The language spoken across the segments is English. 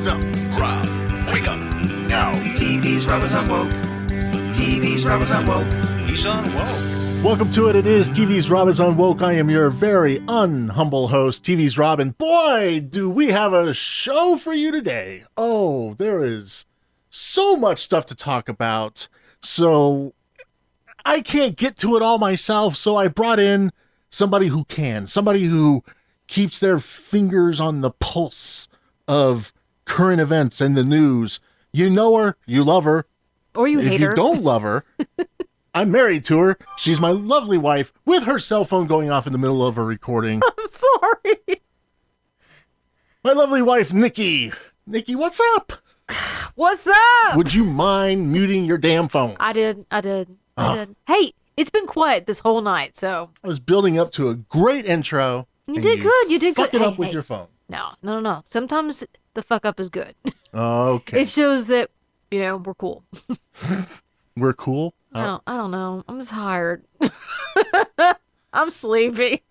No. Rob, wake up. No. TV's Rob unwoke. TV's Rob unwoke. He's unwoke. Welcome to it. It is TV's Rob is Unwoke. I am your very unhumble host, TV's Rob, and boy, do we have a show for you today. Oh, there is so much stuff to talk about. So I can't get to it all myself, so I brought in somebody who can, somebody who keeps their fingers on the pulse of current events and the news. You know her, you love her. Or you hate her. If you don't love her, I'm married to her. She's my lovely wife with her cell phone going off in the middle of a recording. I'm sorry. My lovely wife, Nikki. Nikki, what's up? What's up? Would you mind muting your damn phone? I did. Hey, it's been quiet this whole night, so. I was building up to a great intro. You did good. You did good. Fuck it up with your phone. No. Sometimes the fuck up is good. Okay. It shows that, we're cool. We're cool? I don't know. I'm just tired. I'm sleepy.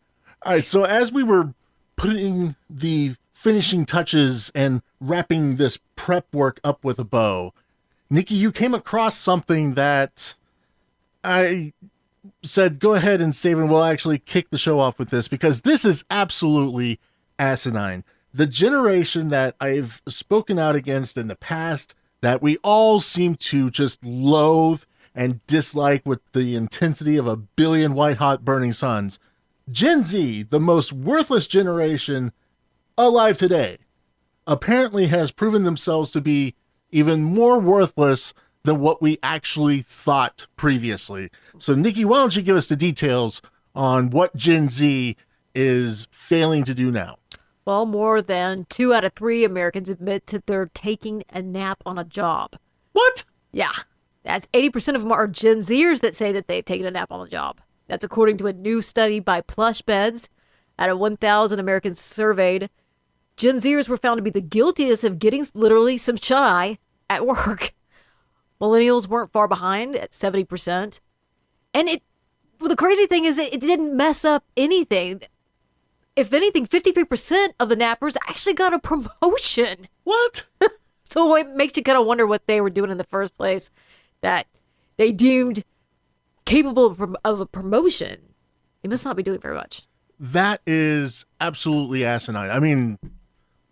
All right, so as we were putting the finishing touches and wrapping this prep work up with a bow, Nikki, you came across something that I said, go ahead and save, and we'll actually kick the show off with this, because this is absolutely asinine. The generation that I've spoken out against in the past, that we all seem to just loathe and dislike with the intensity of a billion white-hot burning suns. Gen Z, the most worthless generation alive today, apparently has proven themselves to be even more worthless than what we actually thought previously. So, Nikki, why don't you give us the details on what Gen Z is failing to do now? Well, more than 2 out of 3 Americans admit that they're taking a nap on a job. What? Yeah. That's 80% of them are Gen Zers that say that they've taken a nap on the job. That's according to a new study by Plush Beds. Out of 1,000 Americans surveyed, Gen Zers were found to be the guiltiest of getting literally some shut-eye at work. Millennials weren't far behind at 70%. And the crazy thing is it didn't mess up anything. If anything, 53% of the nappers actually got a promotion. What? So it makes you kind of wonder what they were doing in the first place that they deemed capable of a promotion. They must not be doing very much. That is absolutely asinine. I mean,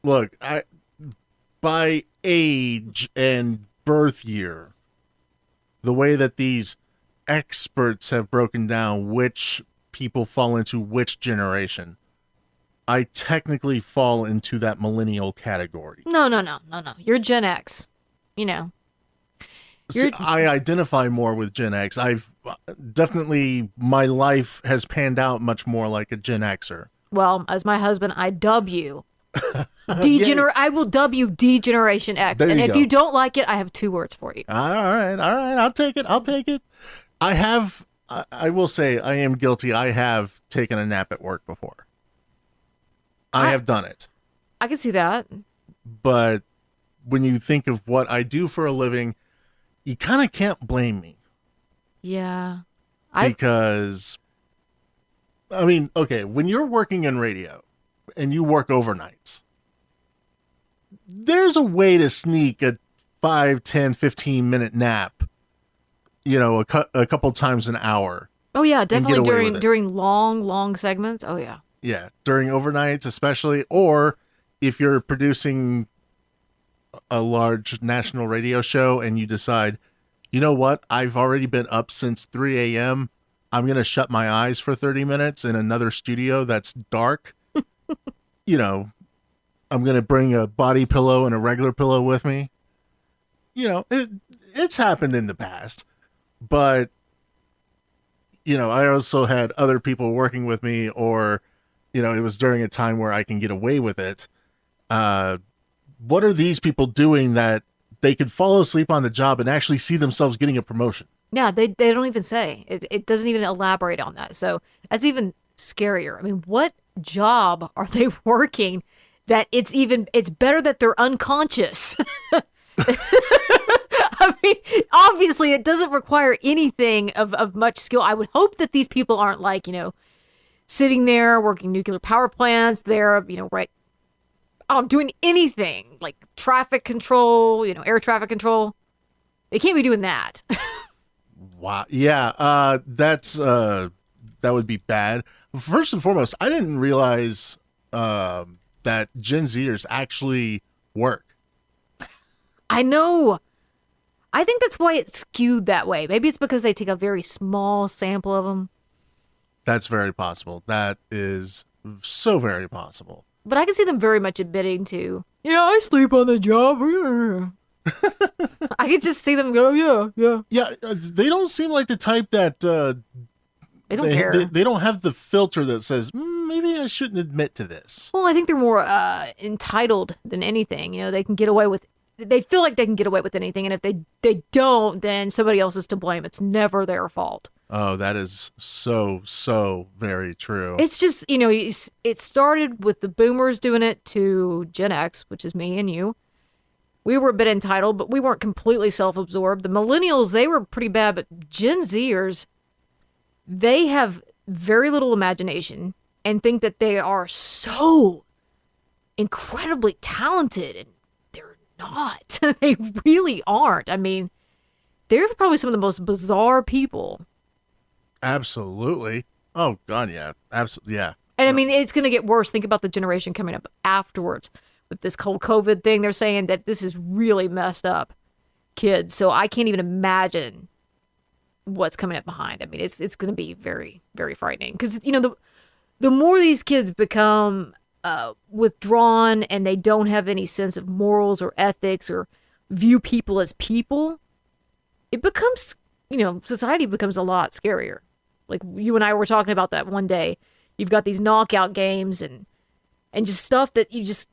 look, by age and birth year, the way that these experts have broken down which people fall into which generation, I technically fall into that millennial category. No. You're Gen X. See, I identify more with Gen X. I've definitely, my life has panned out much more like a Gen Xer. Well, as my husband, I dub you. I will dub you D-Generation X. There and you if go. you don't like it, I have 2 words for you. All right. I'll take it. I will say I am guilty. I have taken a nap at work before. I have done it. I can see that. But when you think of what I do for a living, you kind of can't blame me. Yeah. Because, I mean, okay, when you're working in radio and you work overnights, there's a way to sneak a 5, 10, 15-minute nap, a couple times an hour. Oh, yeah, definitely during long segments. Oh, yeah. Yeah, during overnights especially, or if you're producing a large national radio show and you decide, you know what, I've already been up since 3 a.m., I'm going to shut my eyes for 30 minutes in another studio that's dark. I'm going to bring a body pillow and a regular pillow with me. It's happened in the past, but, I also had other people working with me, or, it was during a time where I can get away with it. What are these people doing that they could fall asleep on the job and actually see themselves getting a promotion? Yeah, they don't even say. It doesn't even elaborate on that. So that's even scarier. I mean, what job are they working that it's better that they're unconscious? I mean, obviously it doesn't require anything of much skill. I would hope that these people aren't like, sitting there working nuclear power plants. They're, right doing anything like traffic control, air traffic control. They can't be doing that. Wow. Yeah. That would be bad. First and foremost, I didn't realize that Gen Zers actually work. I know. I think that's why it's skewed that way. Maybe it's because they take a very small sample of them. That's very possible. That is so very possible. But I can see them very much admitting to, yeah, I sleep on the job. I could just see them go, yeah. Yeah, they don't seem like the type that They don't care. They don't have the filter that says, maybe I shouldn't admit to this. Well, I think they're more entitled than anything. They can get away with. They feel like they can get away with anything, and if they don't, then somebody else is to blame. It's never their fault. Oh, that is so very true. It's just, it started with the boomers doing it to Gen X, which is me and you. We were a bit entitled, but we weren't completely self-absorbed. The millennials, they were pretty bad, but Gen Zers, they have very little imagination and think that they are so incredibly talented, and they're not. They really aren't. I mean, they're probably some of the most bizarre people. Absolutely. Oh, God, yeah. Absolutely, yeah. And I mean, it's going to get worse. Think about the generation coming up afterwards with this whole COVID thing. They're saying that this is really messed up kids. So I can't even imagine what's coming up behind. I mean, it's going to be very, very frightening. Because, the more these kids become withdrawn and they don't have any sense of morals or ethics or view people as people, it becomes, society becomes a lot scarier. Like you and I were talking about that one day. You've got these knockout games and just stuff that you just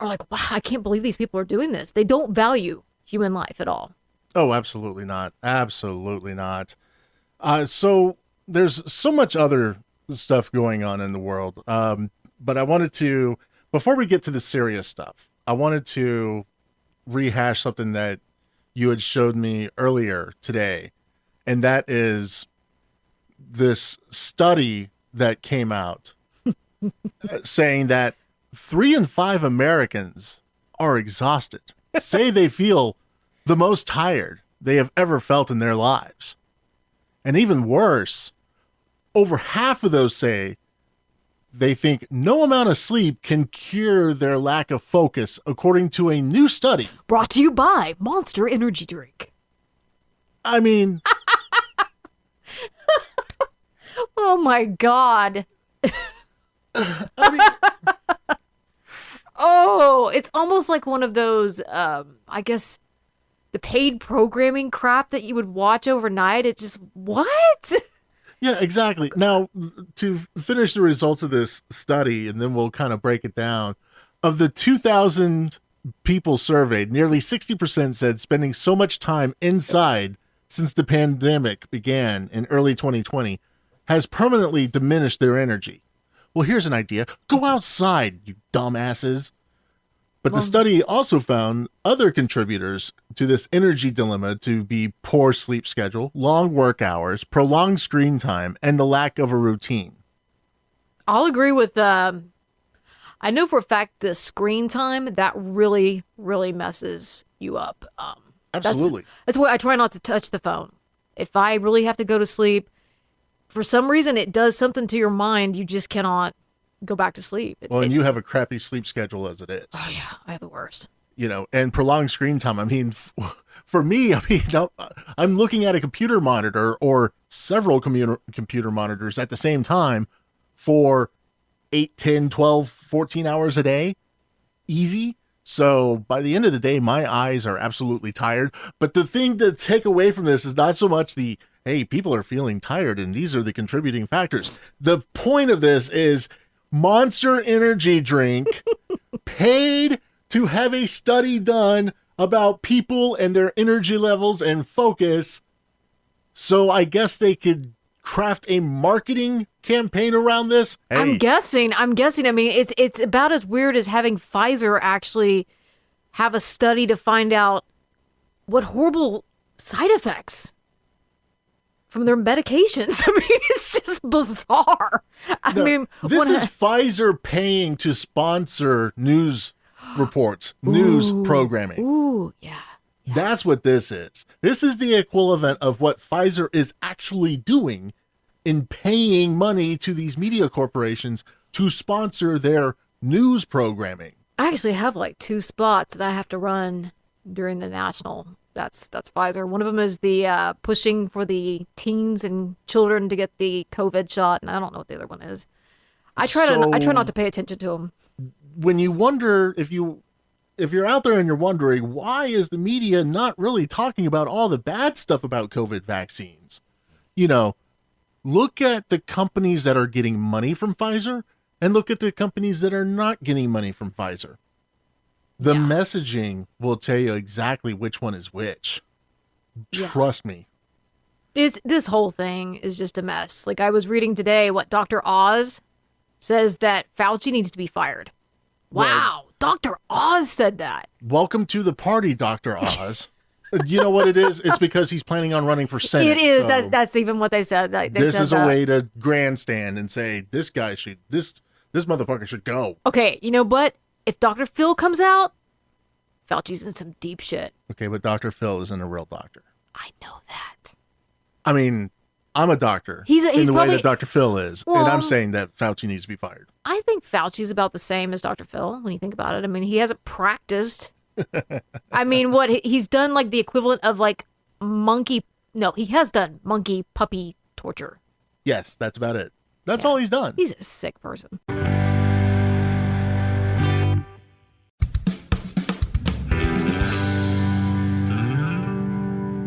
are like, wow, I can't believe these people are doing this. They don't value human life at all. Oh, absolutely not. Absolutely not. So there's so much other stuff going on in the world. But I wanted to, before we get to the serious stuff, I wanted to rehash something that you had showed me earlier today. And that is this study that came out saying that 3 in 5 Americans are exhausted, say they feel the most tired they have ever felt in their lives. And even worse, over half of those say they think no amount of sleep can cure their lack of focus, according to a new study. Brought to you by Monster Energy Drink. I mean... Oh my God. I mean, oh, it's almost like one of those, I guess, the paid programming crap that you would watch overnight. It's just, what? yeah, exactly. Now, to finish the results of this study, and then we'll kind of break it down. Of the 2,000 people surveyed, nearly 60% said spending so much time inside since the pandemic began in early 2020 has permanently diminished their energy. Well, here's an idea. Go outside, you dumbasses. But the study also found other contributors to this energy dilemma to be poor sleep schedule, long work hours, prolonged screen time, and the lack of a routine. I'll agree with, I know for a fact the screen time, that really, really messes you up. Absolutely. That's why I try not to touch the phone. If I really have to go to sleep, for some reason it does something to your mind. You just cannot go back to sleep. And you have a crappy sleep schedule as it is. Oh yeah, I have the worst. And prolonged screen time. I mean, for me, I'm looking at a computer monitor or several computer monitors at the same time for 8, 10, 12, 14 hours a day. Easy. So by the end of the day, my eyes are absolutely tired. But the thing to take away from this is not so much the, hey, people are feeling tired and these are the contributing factors. The point of this is Monster Energy Drink paid to have a study done about people and their energy levels and focus. So I guess they could craft a marketing campaign around this. Hey. I'm guessing. I mean, it's about as weird as having Pfizer actually have a study to find out what horrible side effects from their medications. I mean, it's just bizarre. This is Pfizer paying to sponsor news reports, news programming. Ooh, yeah. That's what this is. This is the equivalent of what Pfizer is actually doing in paying money to these media corporations to sponsor their news programming. I actually have like 2 spots that I have to run during the national. That's Pfizer. One of them is the pushing for the teens and children to get the COVID shot, and I don't know what the other one is. I try not to pay attention to them. When you wonder if you're out there and you're wondering, why is the media not really talking about all the bad stuff about COVID vaccines? Look at the companies that are getting money from Pfizer and look at the companies that are not getting money from Pfizer. The messaging will tell you exactly which one is which. Yeah. Trust me. This whole thing is just a mess. Like, I was reading today what Dr. Oz says that Fauci needs to be fired. Wow. Well, Dr. Oz said that. Welcome to the party, Dr. Oz. You know what it is? It's because he's planning on running for Senate. It is. So that's even what they said. This is a way to grandstand and say, this motherfucker should go. Okay, you know what? If Dr. Phil comes out, Fauci's in some deep shit. Okay, but Dr. Phil isn't a real doctor. I know that. I mean, I'm a doctor he's in the probably, way that Dr. Phil is, well, and I'm saying that Fauci needs to be fired. I think Fauci's about the same as Dr. Phil when you think about it. I mean, he hasn't practiced. I mean, what he's done, like the equivalent of like he has done monkey puppy torture. Yes, that's about it. That's all he's done. He's a sick person.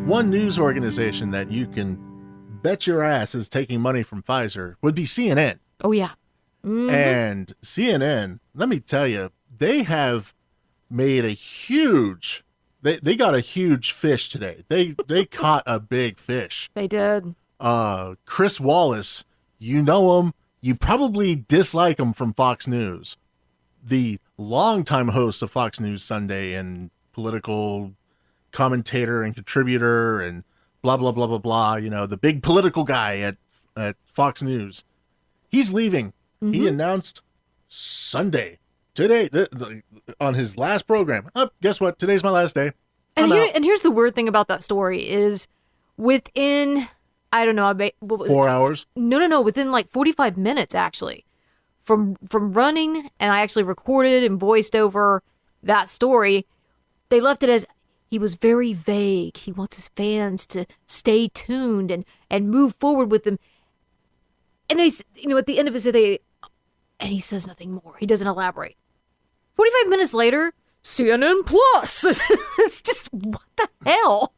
One news organization that you can bet your ass is taking money from Pfizer would be CNN. Oh, yeah. Mm-hmm. And CNN, let me tell you, they have made a huge, they got a huge fish today. They caught a big fish. They did. Chris Wallace, you know him. You probably dislike him from Fox News. The longtime host of Fox News Sunday and political commentator and contributor and blah, blah, blah, blah, blah. The big political guy at Fox News. He's leaving. Mm-hmm. He announced Sunday, today, on his last program. Oh, guess what? Today's my last day. And here's the weird thing about that story is within, I don't know, what was 4 hours? No, within like 45 minutes, actually. From running, and I actually recorded and voiced over that story, they left it as he was very vague. He wants his fans to stay tuned and move forward with them. And they, at the end of it, and he says nothing more. He doesn't elaborate. 45 minutes later, CNN Plus. It's just, what the hell?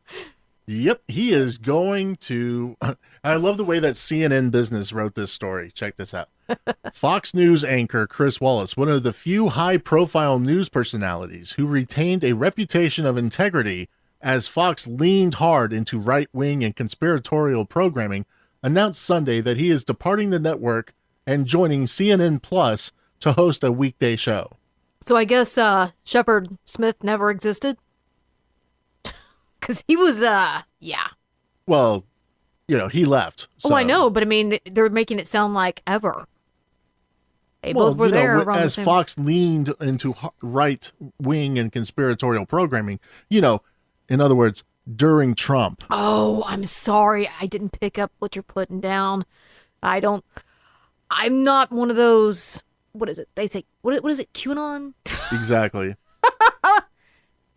Yep, he is going to... I love the way that CNN Business wrote this story. Check this out. Fox News anchor Chris Wallace, one of the few high-profile news personalities who retained a reputation of integrity as Fox leaned hard into right-wing and conspiratorial programming, announced Sunday that he is departing the network and joining CNN Plus to host a weekday show. So I guess Shepard Smith never existed? Because he was, yeah. Well, he left. So. Oh, I know, but I mean, they're making it sound like ever. They both were there around as the same... Fox leaned into right-wing and conspiratorial programming, in other words, during Trump. Oh, I'm sorry. I didn't pick up what you're putting down. I'm not one of those, what is it? They say, what is it? QAnon? Exactly.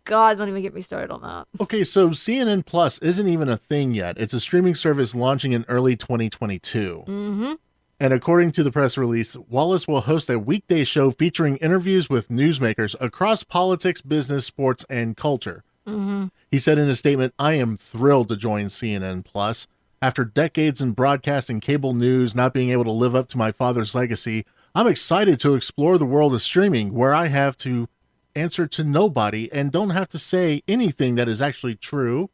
God, don't even get me started on that. Okay, so CNN Plus isn't even a thing yet. It's a streaming service launching in early 2022. Mm-hmm. And according to the press release, Wallace will host a weekday show featuring interviews with newsmakers across politics, business, sports, and culture. Mm-hmm. He said in a statement, "I am thrilled to join CNN Plus. After decades in broadcast and cable news not being able to live up to my father's legacy, I'm excited to explore the world of streaming where I have to answer to nobody and don't have to say anything that is actually true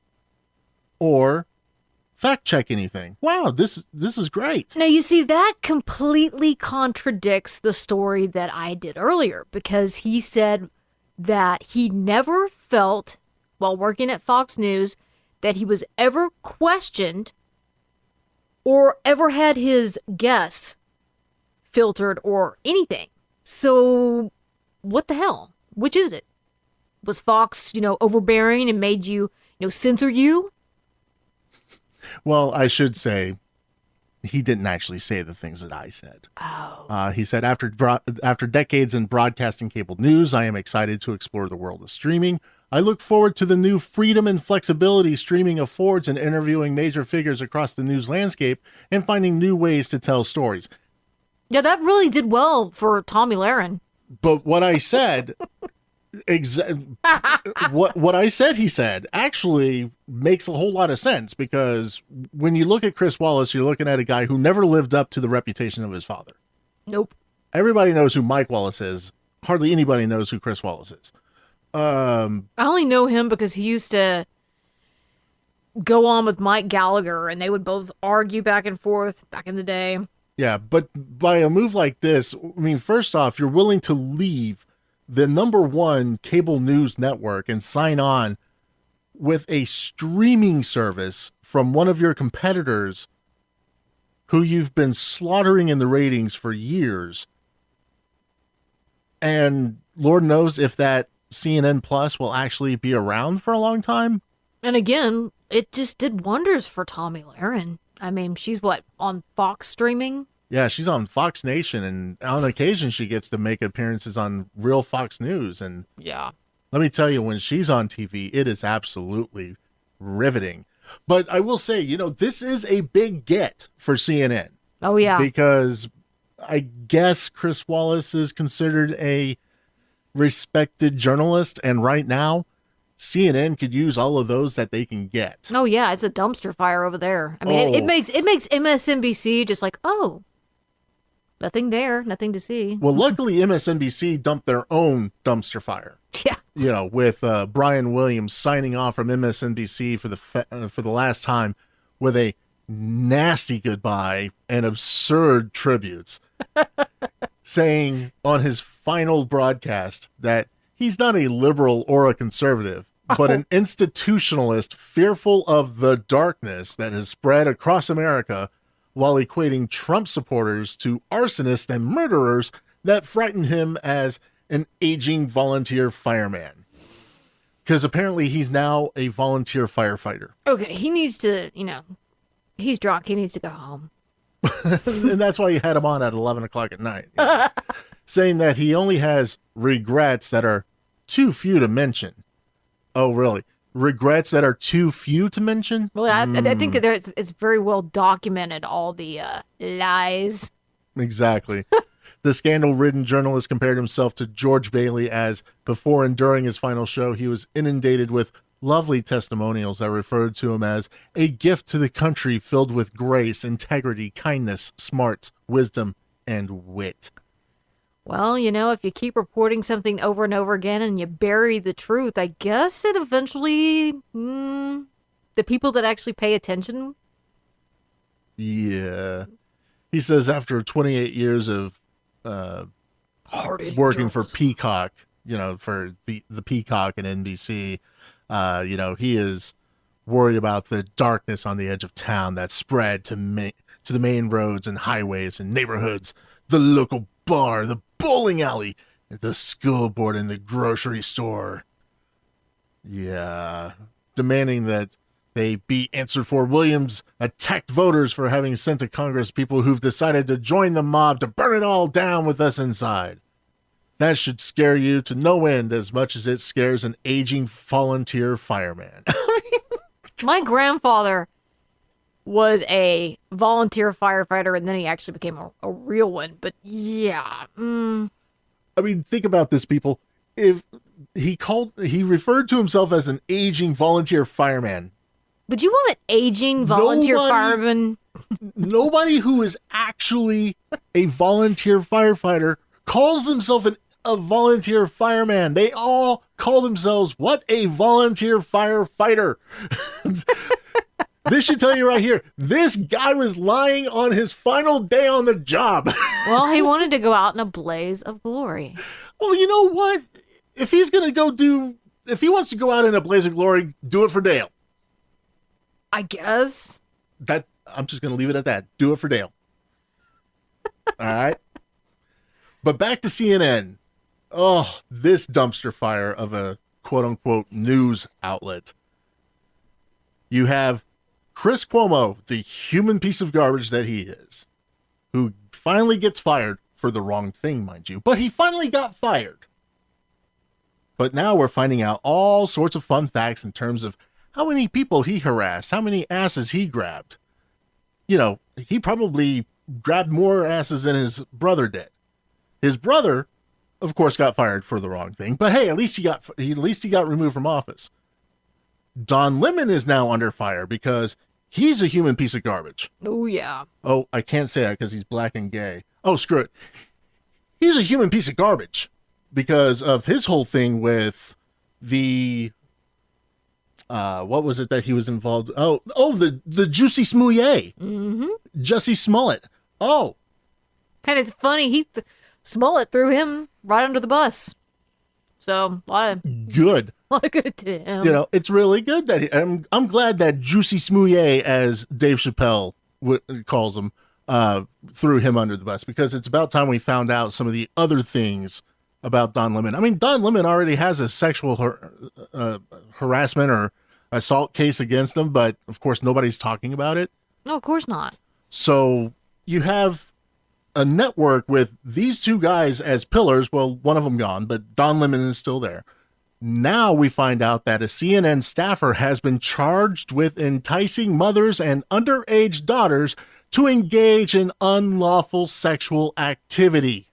or fact check anything." Wow, this is great. Now, you see, that completely contradicts the story that I did earlier, because he said that he never felt, while working at Fox News, that he was ever questioned or ever had his guests filtered or anything. So what the hell? Which is it? Was Fox, overbearing and made you, censor you? Well, I should say he didn't actually say the things that I said. Oh. He said, after decades in broadcasting cable news, I am excited to explore the world of streaming. I look forward to the new freedom and flexibility streaming affords in interviewing major figures across the news landscape and finding new ways to tell stories. Yeah, that really did well for Tommy Lahren. But what I said, what I said, he said, actually makes a whole lot of sense, because when you look at Chris Wallace, you're looking at a guy who never lived up to the reputation of his father. Nope. Everybody knows who Mike Wallace is. Hardly anybody knows who Chris Wallace is. I only know him because he used to go on with Mike Gallagher, and they would both argue back and forth back in the day. Yeah, but by a move like this, I mean, first off, you're willing to leave the #1 cable news network and sign on with a streaming service from one of your competitors who you've been slaughtering in the ratings for years. And Lord knows if that CNN Plus will actually be around for a long time. And again, it just did wonders for Tommy Lahren. I mean, she's on Fox streaming? Yeah, she's on Fox Nation, and on occasion she gets to make appearances on Real Fox News. And yeah, let me tell you, when she's on TV, it is absolutely riveting. But I will say, this is a big get for CNN. Oh, yeah. Because I guess Chris Wallace is considered a respected journalist, and right now CNN could use all of those that they can get. Oh yeah, it's a dumpster fire over there. I mean, it makes MSNBC just like, oh, nothing there, nothing to see. Well, luckily MSNBC dumped their own dumpster fire. Yeah. With Brian Williams signing off from MSNBC for the last time with a nasty goodbye and absurd tributes, saying on his final broadcast that he's not a liberal or a conservative, but an institutionalist fearful of the darkness that has spread across America, while equating Trump supporters to arsonists and murderers that frighten him as an aging volunteer fireman. Because apparently he's now a volunteer firefighter. Okay, he needs to, he's drunk. He needs to go home. And that's why you had him on at 11 o'clock at night. Saying that he only has regrets that are too few to mention. Oh, really? Regrets that are too few to mention? Well, I think that it's very well documented, all the lies. Exactly. The scandal-ridden journalist compared himself to George Bailey, as before and during his final show, he was inundated with lovely testimonials that referred to him as a gift to the country filled with grace, integrity, kindness, smarts, wisdom, and wit. Well, if you keep reporting something over and over again and you bury the truth, I guess it eventually, the people that actually pay attention. Yeah. He says after 28 years of working for Peacock, for the Peacock and NBC, he is worried about the darkness on the edge of town that spread to the main roads and highways and neighborhoods, the local bar, the bowling alley, the school board, and the grocery store. Yeah. Demanding that they be answered for. Williams attacked voters for having sent to Congress people who've decided to join the mob to burn it all down with us inside. That should scare you to no end as much as it scares an aging volunteer fireman. My grandfather was a volunteer firefighter, and then he actually became a real one. But yeah. I mean, think about this, people. If he referred to himself as an aging volunteer fireman. Would you want an aging volunteer fireman? Nobody who is actually a volunteer firefighter calls himself a volunteer fireman. They all call themselves, what, a volunteer firefighter. This should tell you right here, this guy was lying on his final day on the job. Well, he wanted to go out in a blaze of glory. Well, you know what? If he wants to go out in a blaze of glory, do it for Dale. I guess. That I'm just going to leave it at that. Do it for Dale. All right. But back to CNN. Oh, this dumpster fire of a quote unquote news outlet. You have Chris Cuomo, the human piece of garbage that he is, who finally gets fired for the wrong thing, mind you. But he finally got fired. But now we're finding out all sorts of fun facts in terms of how many people he harassed, how many asses he grabbed. You know, he probably grabbed more asses than his brother did. His brother, of course, got fired for the wrong thing. But hey, at least he got removed from office. Don Lemon is now under fire because he's a human piece of garbage. Oh, yeah. Oh, I can't say that because he's black and gay. Oh, screw it. He's a human piece of garbage because of his whole thing with the, what was it that he was involved? The Juicy Smouye. Mm-hmm. Jussie Smollett. Oh. And it's funny, Smollett threw him right under the bus. So, a lot of good to him. You know, it's really good that I'm glad that Juicy Smouye, as Dave Chappelle calls him, threw him under the bus, because it's about time we found out some of the other things about Don Lemon. I mean, Don Lemon already has a sexual harassment or assault case against him, but of course nobody's talking about it. No, of course not. So you have a network with these two guys as pillars. Well, one of them gone, but Don Lemon is still there. Now we find out that a CNN staffer has been charged with enticing mothers and underage daughters to engage in unlawful sexual activity.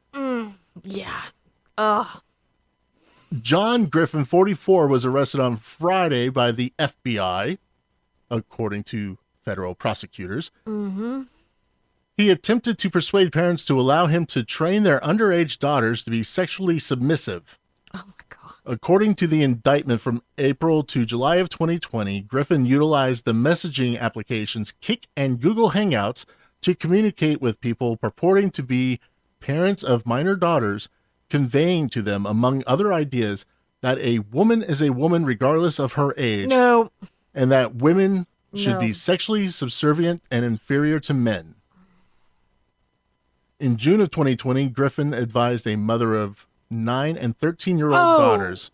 Yeah. Ugh. John Griffin, 44, was arrested on Friday by the FBI, according to federal prosecutors. Mm-hmm. He attempted to persuade parents to allow him to train their underage daughters to be sexually submissive. Oh, my God. According to the indictment from April to July of 2020, Griffin utilized the messaging applications Kik and Google Hangouts to communicate with people purporting to be parents of minor daughters, conveying to them, among other ideas, that a woman is a woman regardless of her age. No. And that women should No. be sexually subservient and inferior to men. In June of 2020, Griffin advised a mother of 9 and 13-year-old daughters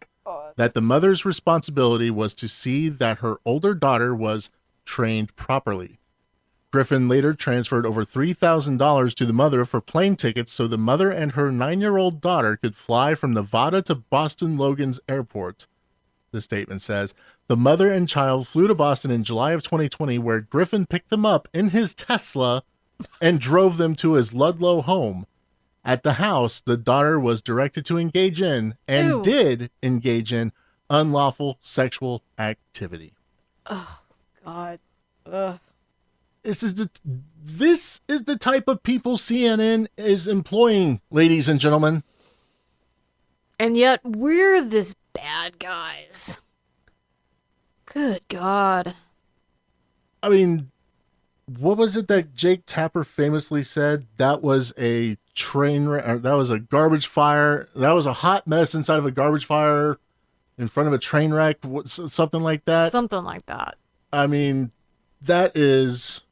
that the mother's responsibility was to see that her older daughter was trained properly. Griffin later transferred over $3,000 to the mother for plane tickets so the mother and her 9-year-old daughter could fly from Nevada to Boston Logan's Airport. The statement says, the mother and child flew to Boston in July of 2020, where Griffin picked them up in his Tesla and drove them to his Ludlow home. At the house, the daughter was directed to engage in, and did engage in, unlawful sexual activity. Oh, God. Ugh. This is the type of people CNN is employing, ladies and gentlemen. And yet, we're this bad guys. Good God. I mean, what was it that Jake Tapper famously said? That was a train wreck, that was a garbage fire. That was a hot mess inside of a garbage fire in front of a train wreck, something like that. Something like that. I mean, that is,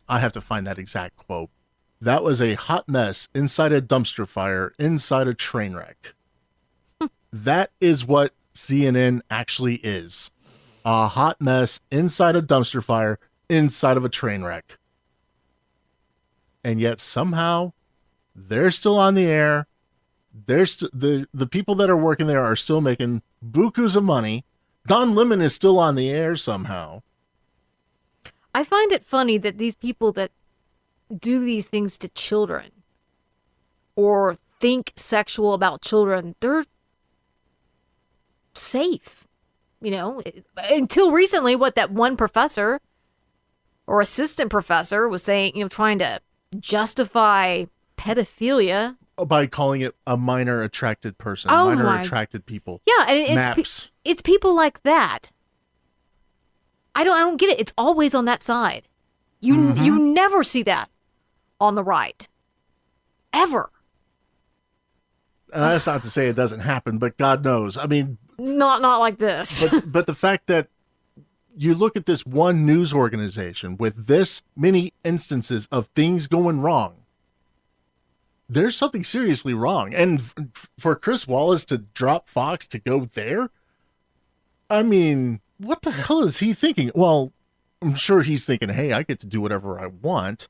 I have to find that exact quote. That was a hot mess inside a dumpster fire, inside a train wreck. That is what CNN actually is. A hot mess inside a dumpster fire, inside of a train wreck. And yet somehow they're still on the air. The people that are working there are still making bukus of money. Don Lemon is still on the air somehow. I find it funny that these people that do these things to children or think sexual about children, they're safe. You know, until recently, what that one professor or assistant professor was saying, you know, trying to justify pedophilia By calling it a minor attracted person, attracted people. Yeah, and it's people like that. I don't get it. It's always on that side. You never see that on the right. Ever. That's not to say it doesn't happen, but God knows. I mean, not like this. but the fact that you look at this one news organization with this many instances of things going wrong. There's something seriously wrong. And for Chris Wallace to drop Fox to go there, I mean, what the hell is he thinking? Well, I'm sure he's thinking, hey, I get to do whatever I want,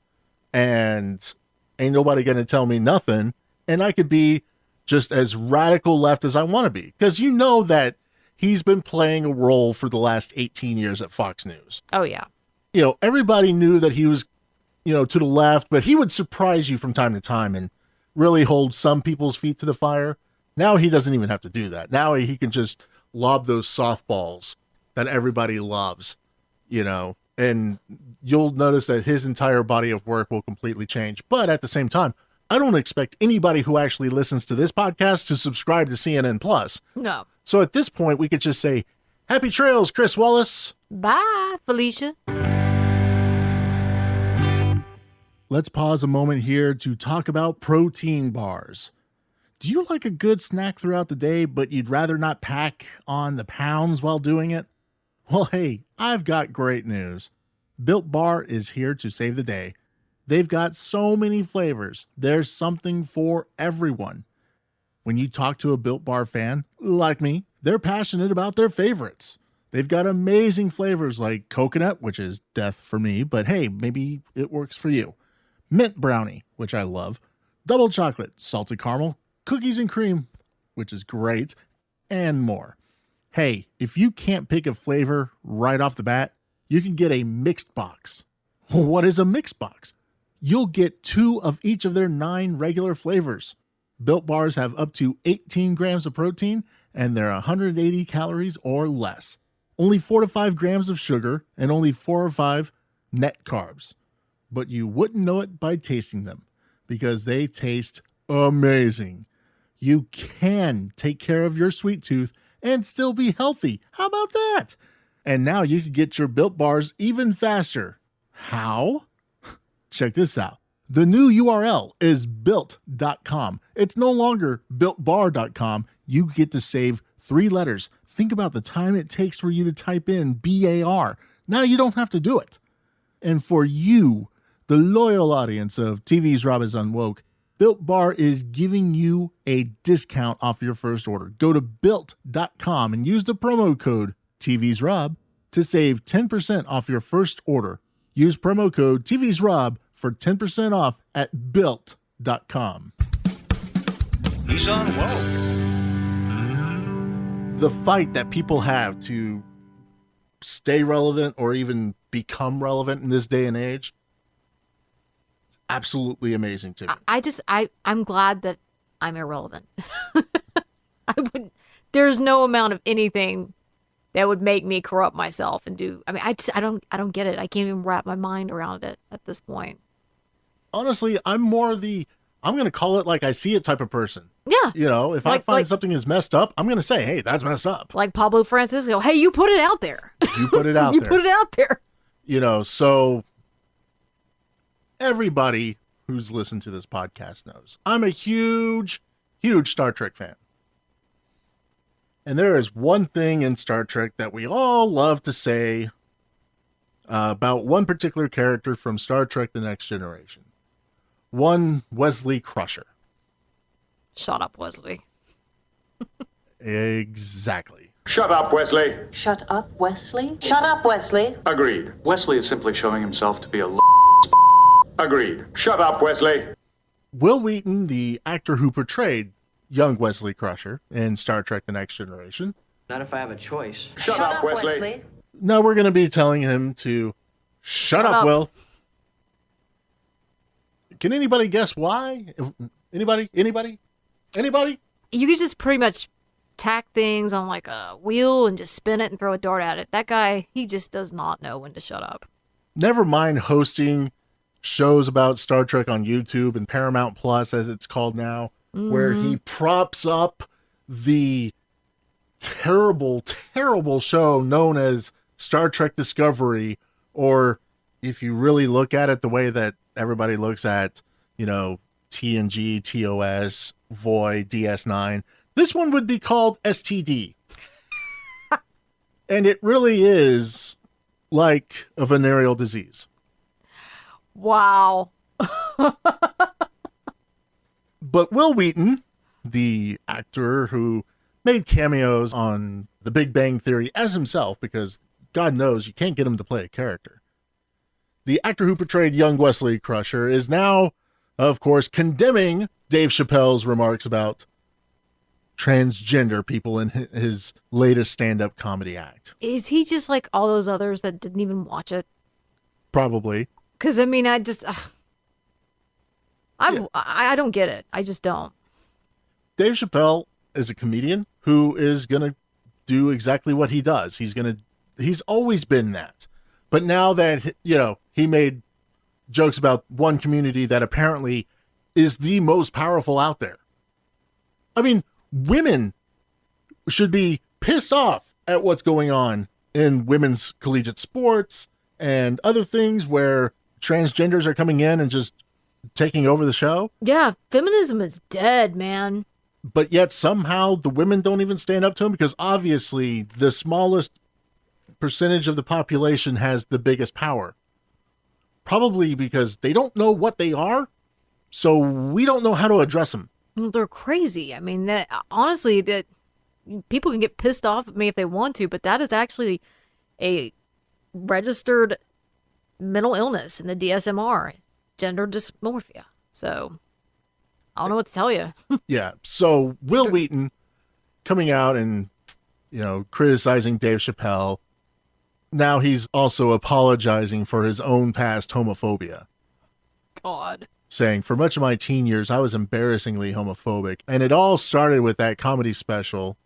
and ain't nobody going to tell me nothing, and I could be just as radical left as I want to be. Because you know that he's been playing a role for the last 18 years at Fox News. Oh, yeah. You know, everybody knew that he was, to the left, but he would surprise you from time to time and really hold some people's feet to the fire. Now he doesn't even have to do that. Now he can just lob those softballs that everybody loves, and you'll notice that his entire body of work will completely change. But at the same time, I don't expect anybody who actually listens to this podcast to subscribe to CNN Plus. No. So at this point, we could just say, happy trails, Chris Wallace. Bye, Felicia. Let's pause a moment here to talk about protein bars. Do you like a good snack throughout the day, but you'd rather not pack on the pounds while doing it? Well, hey, I've got great news. Built Bar is here to save the day. They've got so many flavors. There's something for everyone. When you talk to a Built Bar fan, like me, they're passionate about their favorites. They've got amazing flavors like coconut, which is death for me, but hey, maybe it works for you. Mint brownie, which I love. Double chocolate, salted caramel, cookies and cream, which is great, and more. Hey, if you can't pick a flavor right off the bat, you can get a mixed box. What is a mixed box? You'll get 2 of each of their 9 regular flavors. Built Bars have up to 18 grams of protein, and they're 180 calories or less. Only 4 to 5 grams of sugar, and only 4 or 5 net carbs. But you wouldn't know it by tasting them, because they taste amazing. You can take care of your sweet tooth and still be healthy. How about that? And now you can get your Built Bars even faster. How? Check this out. The new URL is built.com. It's no longer builtbar.com. You get to save 3 letters. Think about the time it takes for you to type in BAR. Now you don't have to do it. And for you, the loyal audience of TV's Rob is Unwoke, Built Bar is giving you a discount off your first order. Go to built.com and use the promo code TV's Rob to save 10% off your first order. Use promo code TV's Rob for 10% off at built.com. He's unwoke. The fight that people have to stay relevant or even become relevant in this day and age is absolutely amazing to me. I'm glad that I'm irrelevant. There's no amount of anything that would make me corrupt myself and do. I mean, I don't get it. I can't even wrap my mind around it at this point. Honestly, I'm more I'm going to call it like I see it type of person. Yeah. If I find something is messed up, I'm going to say, hey, that's messed up. Like Pablo Francisco. Hey, you put it out there. You put it out you there. put it out there. So everybody who's listened to this podcast knows I'm a huge, huge Star Trek fan. And there is one thing in Star Trek that we all love to say about one particular character from Star Trek The Next Generation. One Wesley Crusher. Shut up, Wesley. Exactly. Shut up, Wesley. Shut up, Wesley? Shut up, Wesley. Agreed. Wesley is simply showing himself to be a Agreed. Shut up, Wesley. Wil Wheaton, the actor who portrayed young Wesley Crusher in Star Trek The Next Generation. Not if I have a choice. Shut up, Wesley. Now we're going to be telling him to shut up, Will. Can anybody guess why? Anybody? You could just pretty much tack things on like a wheel and just spin it and throw a dart at it. That guy, he just does not know when to shut up. Never mind hosting shows about Star Trek on YouTube and Paramount Plus, as it's called now, where he props up the terrible, terrible show known as Star Trek Discovery, or if you really look at it the way that everybody looks at, TNG, TOS, Voy, DS9, this one would be called STD. And it really is like a venereal disease. Wow. But Wil Wheaton, the actor who made cameos on The Big Bang Theory as himself, because God knows you can't get him to play a character. The actor who portrayed young Wesley Crusher is now, of course, condemning Dave Chappelle's remarks about transgender people in his latest stand-up comedy act. Is he just like all those others that didn't even watch it? Probably. Because, I mean, I don't get it. I just don't. Dave Chappelle is a comedian who is going to do exactly what he does. He's always been that. But now that, he made jokes about one community that apparently is the most powerful out there. I mean, women should be pissed off at what's going on in women's collegiate sports and other things where transgenders are coming in and just taking over the show. Yeah, feminism is dead, man. But yet somehow the women don't even stand up to him, because obviously the smallest percentage of the population has the biggest power. Probably because they don't know what they are, so we don't know how to address them. Well, they're crazy. I mean, that honestly, that people can get pissed off at me if they want to, but that is actually a registered mental illness in the DSM-R, gender dysmorphia. So I don't know what to tell you. Yeah. So Wil Wheaton coming out and, criticizing Dave Chappelle. Now he's also apologizing for his own past homophobia. God. Saying, for much of my teen years, I was embarrassingly homophobic. And it all started with that comedy special,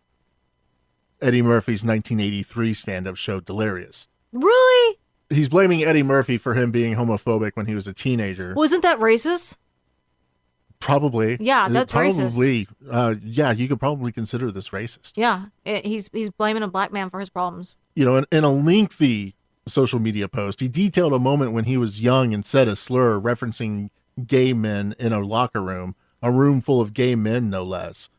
Eddie Murphy's 1983 stand-up show, Delirious. Really? He's blaming Eddie Murphy for him being homophobic when he was a teenager. Wasn't that racist? Probably. Yeah, that's probably, racist. Yeah, you could probably consider this racist. Yeah, he's blaming a black man for his problems. In a lengthy social media post, he detailed a moment when he was young and said a slur referencing gay men in a locker room, a room full of gay men, no less.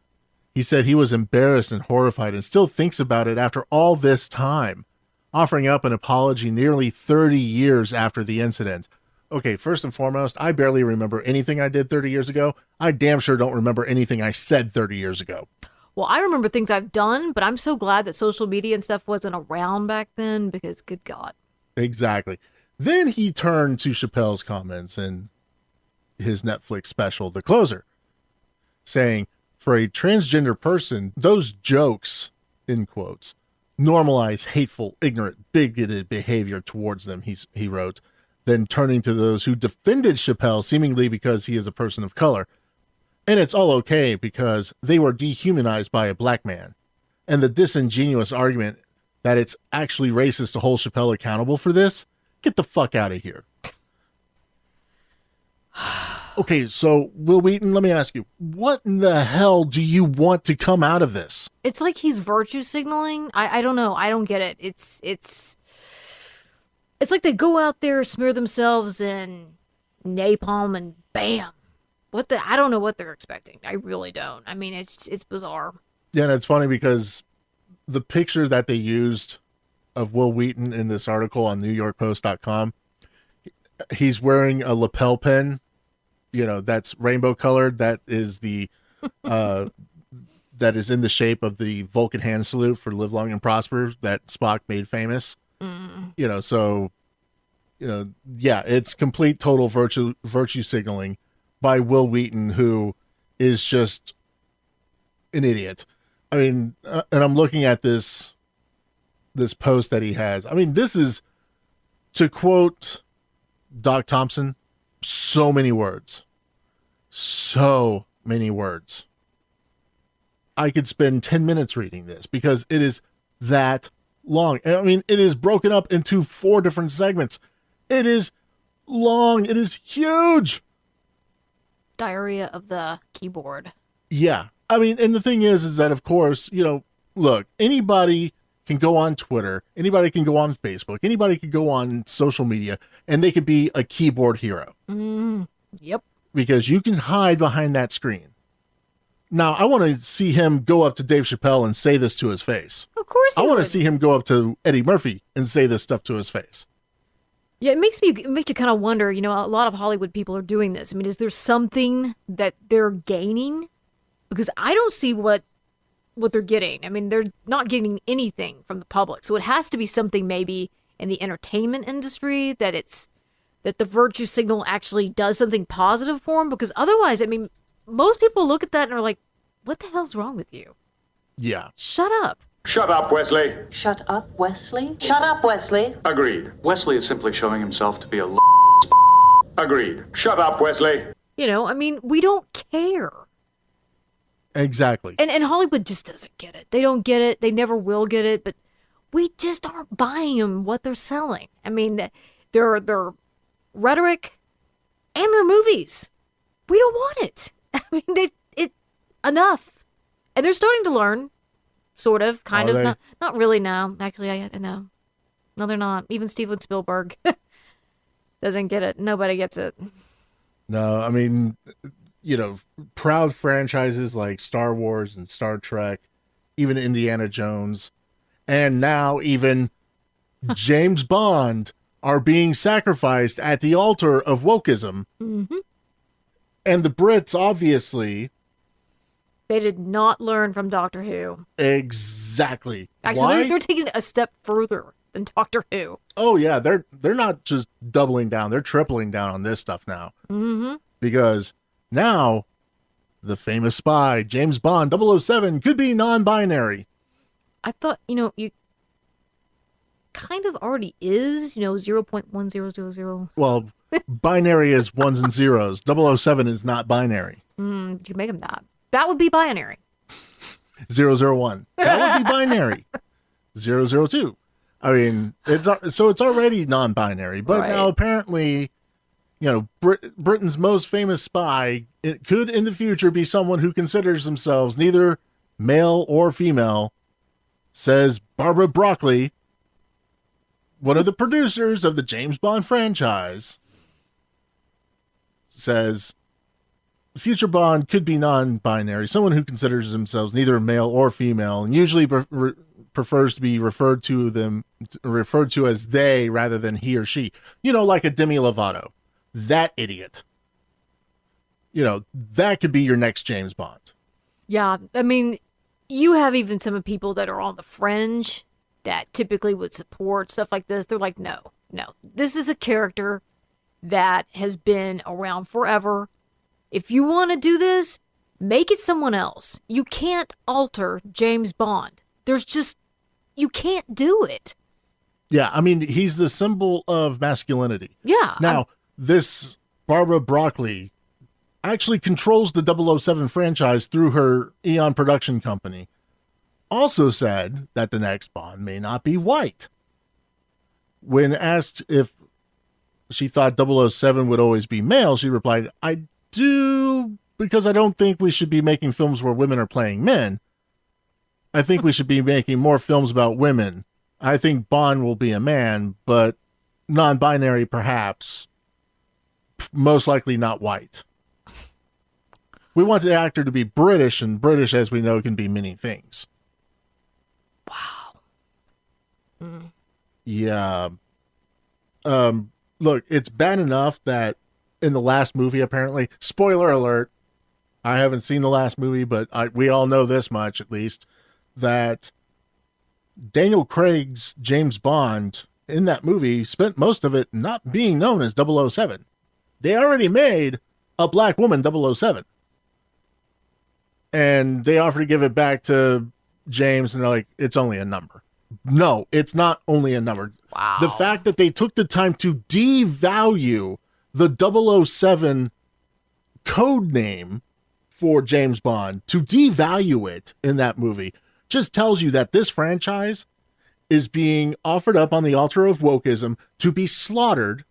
He said he was embarrassed and horrified and still thinks about it after all this time, offering up an apology nearly 30 years after the incident. Okay, first and foremost, I barely remember anything I did 30 years ago. I damn sure don't remember anything I said 30 years ago. Well, I remember things I've done, but I'm so glad that social media and stuff wasn't around back then, because good God. Exactly. Then he turned to Chappelle's comments in his Netflix special, The Closer, saying, for a transgender person, those jokes, in quotes, normalize hateful, ignorant, bigoted behavior towards them, he wrote. Then turning to those who defended Chappelle, seemingly because he is a person of color. And it's all okay because they were dehumanized by a black man. And the disingenuous argument that it's actually racist to hold Chappelle accountable for this, get the fuck out of here. Okay, so Wil Wheaton, let me ask you, what in the hell do you want to come out of this? It's like he's virtue signaling. I don't know. I don't get it. It's like they go out there, smear themselves in napalm, and bam. I don't know what they're expecting. I really don't. I mean, it's bizarre. Yeah, and it's funny because the picture that they used of Wil Wheaton in this article on NewYorkPost.com, he's wearing a lapel pin, that's rainbow colored. That is that is in the shape of the Vulcan hand salute for Live Long and Prosper that Spock made famous. It's complete total virtue signaling by Wil Wheaton, who is just an idiot. I mean, and I'm looking at this post that he has. I mean, this is, to quote Doc Thompson, so many words. So many words. I could spend 10 minutes reading this because it is that long. I mean, it is broken up into 4 different segments. It is long. It is huge. Diarrhea of the keyboard. Yeah. I mean, and the thing is that, of course, look, anybody can go on Twitter, anybody can go on Facebook, anybody can go on social media, and they could be a keyboard hero. Yep. Because you can hide behind that screen. Now, I want to see him go up to Dave Chappelle and say this to his face. Of course he I want to would. see him go up to Eddie Murphy and say this stuff to his face. Yeah, it makes you kind of wonder, you know, a lot of Hollywood people are doing this. I mean, is there something that they're gaining? Because I don't see what they're getting. I mean, they're not getting anything from the public. So it has to be something maybe in the entertainment industry that the virtue signal actually does something positive for them. Because otherwise, I mean, most people look at that and are like, what the hell's wrong with you? Yeah. Shut up. Shut up, Wesley. Shut up, Wesley. Shut up, Wesley. Agreed. Wesley is simply showing himself to be a Agreed. Shut up, Wesley. You know, I mean, we don't care. Exactly. And Hollywood just doesn't get it. They don't get it. They never will get it. But we just aren't buying them what they're selling. I mean, their rhetoric and their movies. We don't want it. I mean, enough. And they're starting to learn, sort of, kind Are of. they? Not really now. Actually, I know. No, they're not. Even Steven Spielberg doesn't get it. Nobody gets it. No, I mean, you know, proud franchises like Star Wars and Star Trek, even Indiana Jones, and now even James Bond are being sacrificed at the altar of wokeism. Mm-hmm. And the Brits, obviously. They did not learn from Doctor Who. Exactly. Actually, Why? they're taking it a step further than Doctor Who. Oh, yeah. They're not just doubling down. They're tripling down on this stuff now. Mm-hmm. Because now the famous spy, James Bond 007, could be non-binary. I thought, you know, you kind of already is, you know, 0.1000. Well, binary is ones and zeros. 007 is not binary. You can make them that. That would be binary. 001. That would be binary. 002. I mean, it's already non-binary, but Right. now apparently, you know, Britain's most famous spy, it could in the future be someone who considers themselves neither male or female, says Barbara Broccoli, one of the producers of the James Bond franchise, says future Bond could be non-binary, someone who considers themselves neither male or female, and usually prefers to be referred to as they rather than he or she. You know, like a Demi Lovato. That idiot. You know, that could be your next James Bond. Yeah, I mean, you have even some of people that are on the fringe that typically would support stuff like this. They're like, no. This is a character that has been around forever. If you want to do this, make it someone else. You can't alter James Bond. You can't do it. Yeah, I mean, he's the symbol of masculinity. Yeah. Now, this Barbara Broccoli actually controls the 007 franchise through her Eon production company. Also said that the next Bond may not be white. When asked if she thought 007 would always be male, she replied, I do, because I don't think we should be making films where women are playing men. I think we should be making more films about women. I think Bond will be a man, but non-binary perhaps. Most likely not white. We want the actor to be British, and British, as we know, can be many things. Wow. Yeah. Look, it's bad enough that in the last movie, apparently, spoiler alert, I haven't seen the last movie, but we all know this much, at least, that Daniel Craig's James Bond in that movie spent most of it not being known as 007. They already made a black woman 007. And they offered to give it back to James, and they're like, it's only a number. No, it's not only a number. Wow. The fact that they took the time to devalue the 007 code name for James Bond, to devalue it in that movie, just tells you that this franchise is being offered up on the altar of wokeism to be slaughtered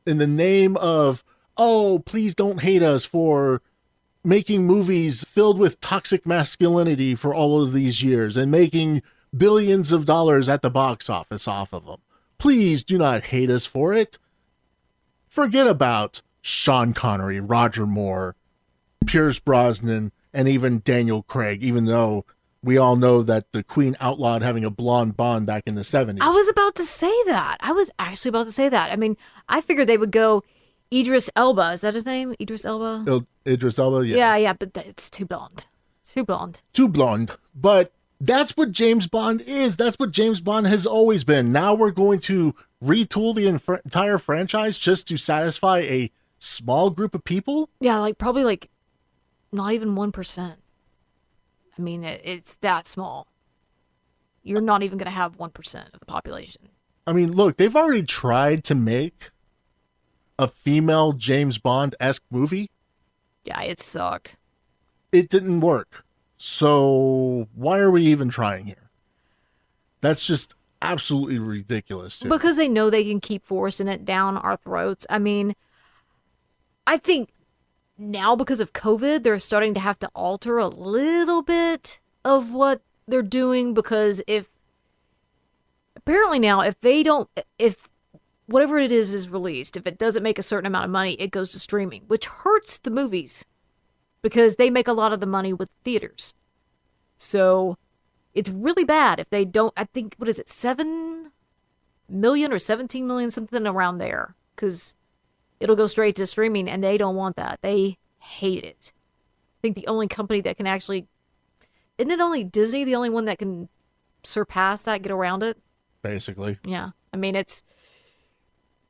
in the name of, oh, please don't hate us for making movies filled with toxic masculinity for all of these years and making billions of dollars at the box office off of them. Please do not hate us for it. Forget about Sean Connery, Roger Moore, Pierce Brosnan, and even Daniel Craig, even though we all know that the Queen outlawed having a blonde Bond back in the 70s. I was about to say that. I was actually about to say that. I mean, I figured they would go Idris Elba. Is that his name? Idris Elba? Idris Elba, yeah. Yeah, but it's too blonde. Too blonde. Too blonde. But that's what James Bond is. That's what James Bond has always been. Now we're going to retool the entire franchise just to satisfy a small group of people? Yeah, probably not even 1%. I mean, it's that small. You're not even going to have 1% of the population. I mean, look, they've already tried to make a female James Bond-esque movie. Yeah, it sucked. It didn't work. So why are we even trying here? That's just absolutely ridiculous. Too. Because they know they can keep forcing it down our throats. I mean, I think now because of COVID, they're starting to have to alter a little bit of what they're doing, because if whatever it is released, if it doesn't make a certain amount of money, it goes to streaming, which hurts the movies because they make a lot of the money with theaters. So it's really bad if they don't. I think, what is it, 7 million or 17 million, something around there, because it'll go straight to streaming, and they don't want that. They hate it. I think the only company that can actually... Isn't it only Disney, the only one that can surpass that, get around it? Basically. Yeah. I mean, it's...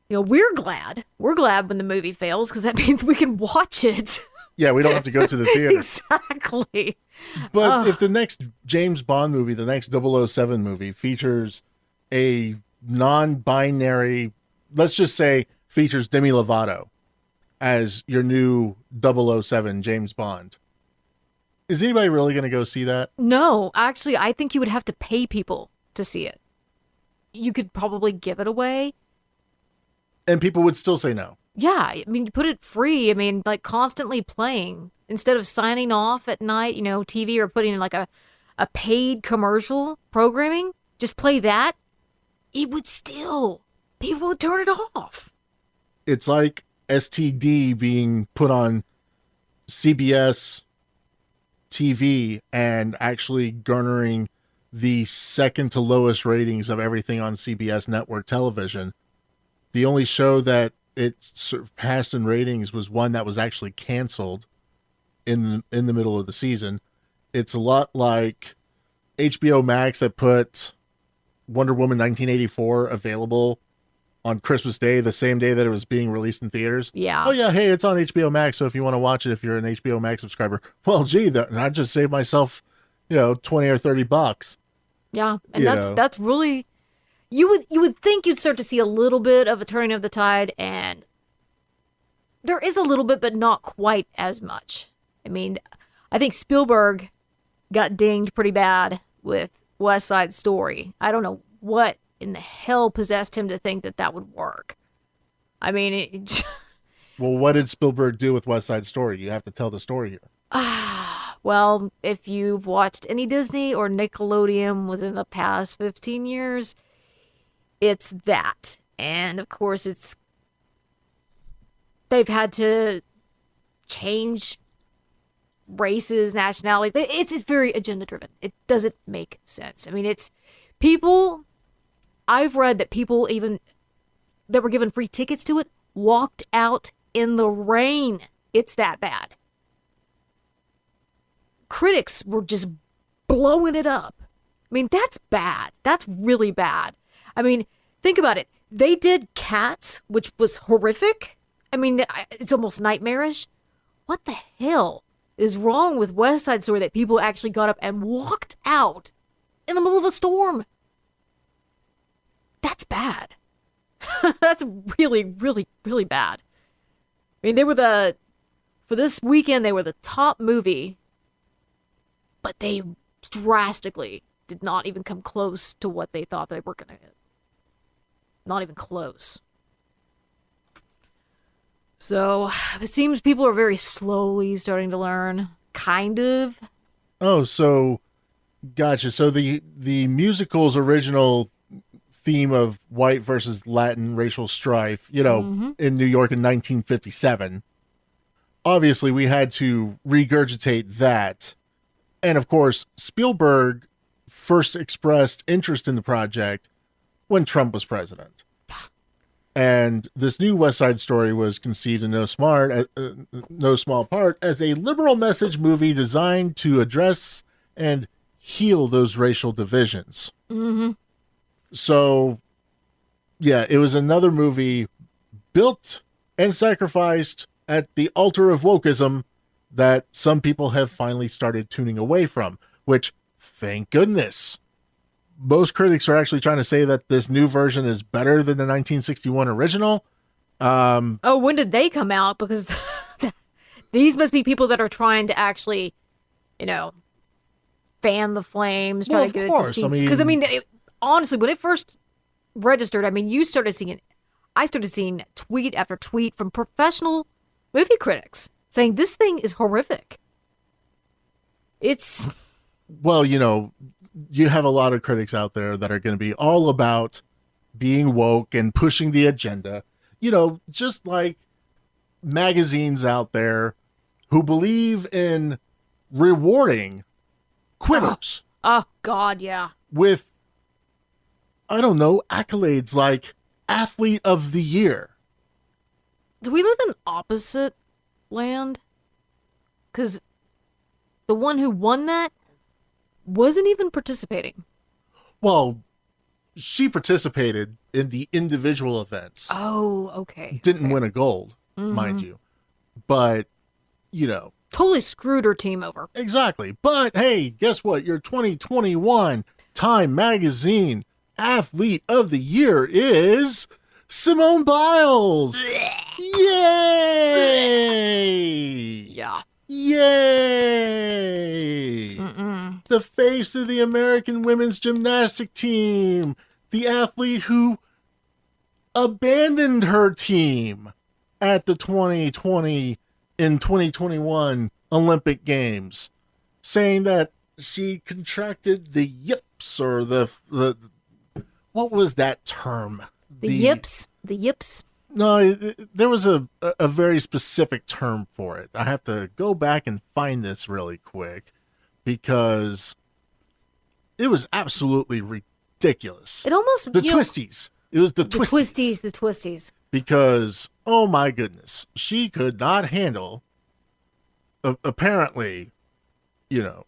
we're glad. We're glad when the movie fails, because that means we can watch it. Yeah, we don't have to go to the theater. Exactly. But if the next James Bond movie, the next 007 movie, features a non-binary, let's just say features Demi Lovato as your new 007 James Bond, is anybody really going to go see that? No, actually, I think you would have to pay people to see it. You could probably give it away. And people would still say no. Yeah, I mean, put it free. I mean, constantly playing. Instead of signing off at night, TV, or putting in a paid commercial programming, just play that. It would still, people would turn it off. It's like STD being put on CBS TV and actually garnering the second to lowest ratings of everything on CBS network television. The only show that it surpassed in ratings was one that was actually canceled in the middle of the season. It's a lot like HBO Max that put Wonder Woman 1984 available on Christmas Day, the same day that it was being released in theaters. Yeah. Oh yeah, hey, it's on HBO Max, so if you want to watch it, if you're an HBO Max subscriber, well, gee, I just saved myself, $20 or $30. Yeah, and that's really... You would think you'd start to see a little bit of a turning of the tide, and there is a little bit, but not quite as much. I mean, I think Spielberg got dinged pretty bad with West Side Story. I don't know what in the hell possessed him to think that would work. I mean, well, what did Spielberg do with West Side Story? You have to tell the story here. Well, if you've watched any Disney or Nickelodeon within the past 15 years... it's that. And of course they've had to change races, nationalities. It's very agenda driven. It doesn't make sense. I mean, I've read that people even that were given free tickets to it walked out in the rain. It's that bad. Critics were just blowing it up. I mean, that's bad. That's really bad. I mean, think about it. They did Cats, which was horrific. I mean, it's almost nightmarish. What the hell is wrong with West Side Story that people actually got up and walked out in the middle of a storm? That's bad. That's really, really, really bad. I mean, for this weekend, they were the top movie, but they drastically did not even come close to what they thought they were going to get. Not even close. So, it seems people are very slowly starting to learn. Kind of. Oh, so, gotcha. So the musical's original theme of white versus Latin racial strife, in New York in 1957, obviously we had to regurgitate that And of course, Spielberg first expressed interest in the project when Trump was president. And this new West Side Story was conceived in no small part as a liberal message movie designed to address and heal those racial divisions. Mm-hmm. So, yeah, it was another movie built and sacrificed at the altar of wokeism that some people have finally started tuning away from, which, thank goodness. Most critics are actually trying to say that this new version is better than the 1961 original. Oh, when did they come out? Because these must be people that are trying to actually, fan the flames. Try Well, to get of it course. to see. Because honestly, when it first registered, you started seeing. I started seeing tweet after tweet from professional movie critics saying this thing is horrific. It's well, you have a lot of critics out there that are going to be all about being woke and pushing the agenda, just like magazines out there who believe in rewarding quitters. Oh God, yeah. With, I don't know, accolades like Athlete of the Year. Do we live in opposite land? Because the one who won that wasn't even participating. Well, she participated in the individual events. Oh, okay. Didn't win a gold, mind you. But, Totally screwed her team over. exactly. But hey, guess what? Your 2021 Time Magazine Athlete of the Year is Simone Biles. Yay! Yeah. Yay! The face of the American women's gymnastic team. The athlete who abandoned her team at the 2020 and 2021 Olympic Games, saying that she contracted the yips or the what was that term? The yips. No, there was a very specific term for it. I have to go back and find this really quick because it was absolutely ridiculous. It almost The twisties. It was the twisties. The twisties. Because, oh my goodness, she could not handle, apparently, there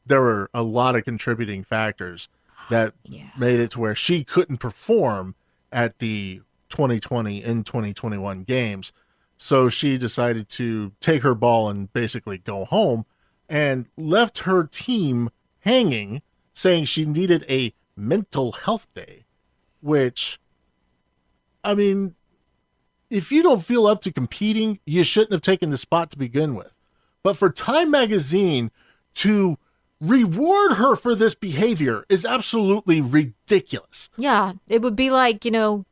were a lot of contributing factors that made it to where she couldn't perform at the 2020 and 2021 games. So she decided to take her ball and basically go home and left her team hanging, saying she needed a mental health day, which, if you don't feel up to competing, you shouldn't have taken the spot to begin with. But for Time Magazine to reward her for this behavior is absolutely ridiculous. Yeah, it would be like,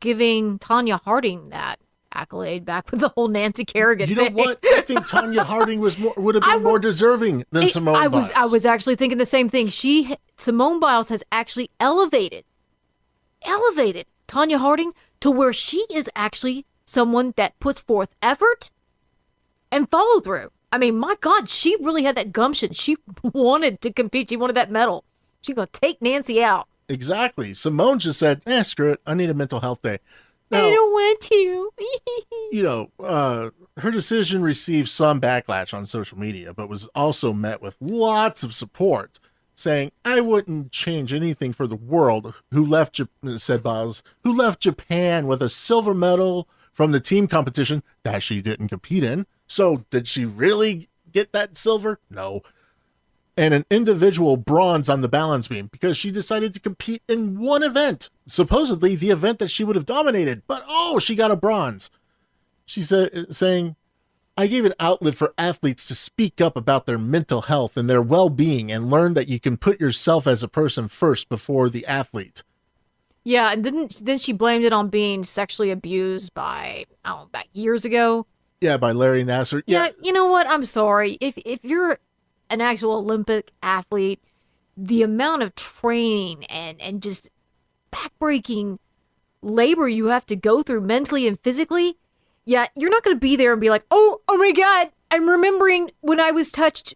giving Tanya Harding that accolade back with the whole Nancy Kerrigan You know thing. what? I think Tanya Harding would have been more deserving than Simone Biles. I was actually thinking the same thing. Simone Biles has actually elevated Tanya Harding to where she is actually someone that puts forth effort and follow through. My God, she really had that gumption. She wanted to compete. She wanted that medal. She's going to take Nancy out. Exactly. Simone just said, screw it. I need a mental health day. Now, I don't want to. her decision received some backlash on social media, but was also met with lots of support, saying, I wouldn't change anything for the world, said Biles, who left Japan with a silver medal from the team competition that she didn't compete in. So did she really get that silver? No. And an individual bronze on the balance beam because she decided to compete in one event, supposedly the event that she would have dominated, but she got a bronze. She said, saying, I gave an outlet for athletes to speak up about their mental health and their well-being and learn that you can put yourself as a person first before the athlete. Yeah, and then she blamed it on being sexually abused back years ago. Yeah, by Larry Nassar. Yeah, you know what? I'm sorry. If you're an actual Olympic athlete, the amount of training and just backbreaking labor you have to go through mentally and physically, yeah, you're not going to be there and be like, oh my God, I'm remembering when I was touched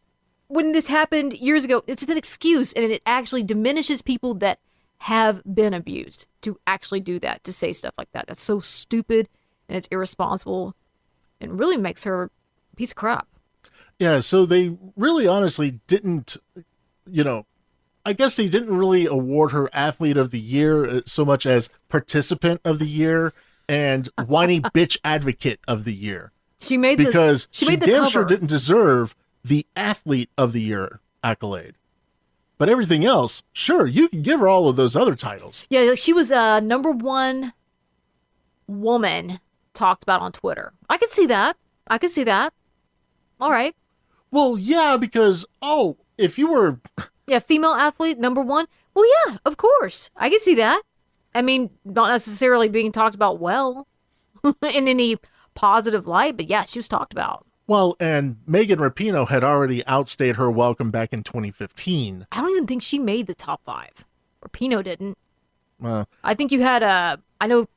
when this happened years ago, it's an excuse, and it actually diminishes people that have been abused to actually do that, to say stuff like that. That's so stupid, and it's irresponsible, and really makes her a piece of crap. Yeah, so they really honestly didn't, I guess they didn't really award her Athlete of the Year so much as Participant of the Year and Whiny Bitch Advocate of the Year. She made she damn sure didn't deserve the Athlete of the Year accolade. But everything else, sure, you can give her all of those other titles. Yeah, she was number one woman talked about on Twitter. I could see that. All right. Well, yeah, because, if you were... Yeah, female athlete, number one. Well, yeah, of course. I can see that. I mean, not necessarily being talked about well in any positive light, but yeah, she was talked about. Well, and Megan Rapinoe had already outstayed her welcome back in 2015. I don't even think she made the top 5. Rapinoe didn't. Uh, I think you had I know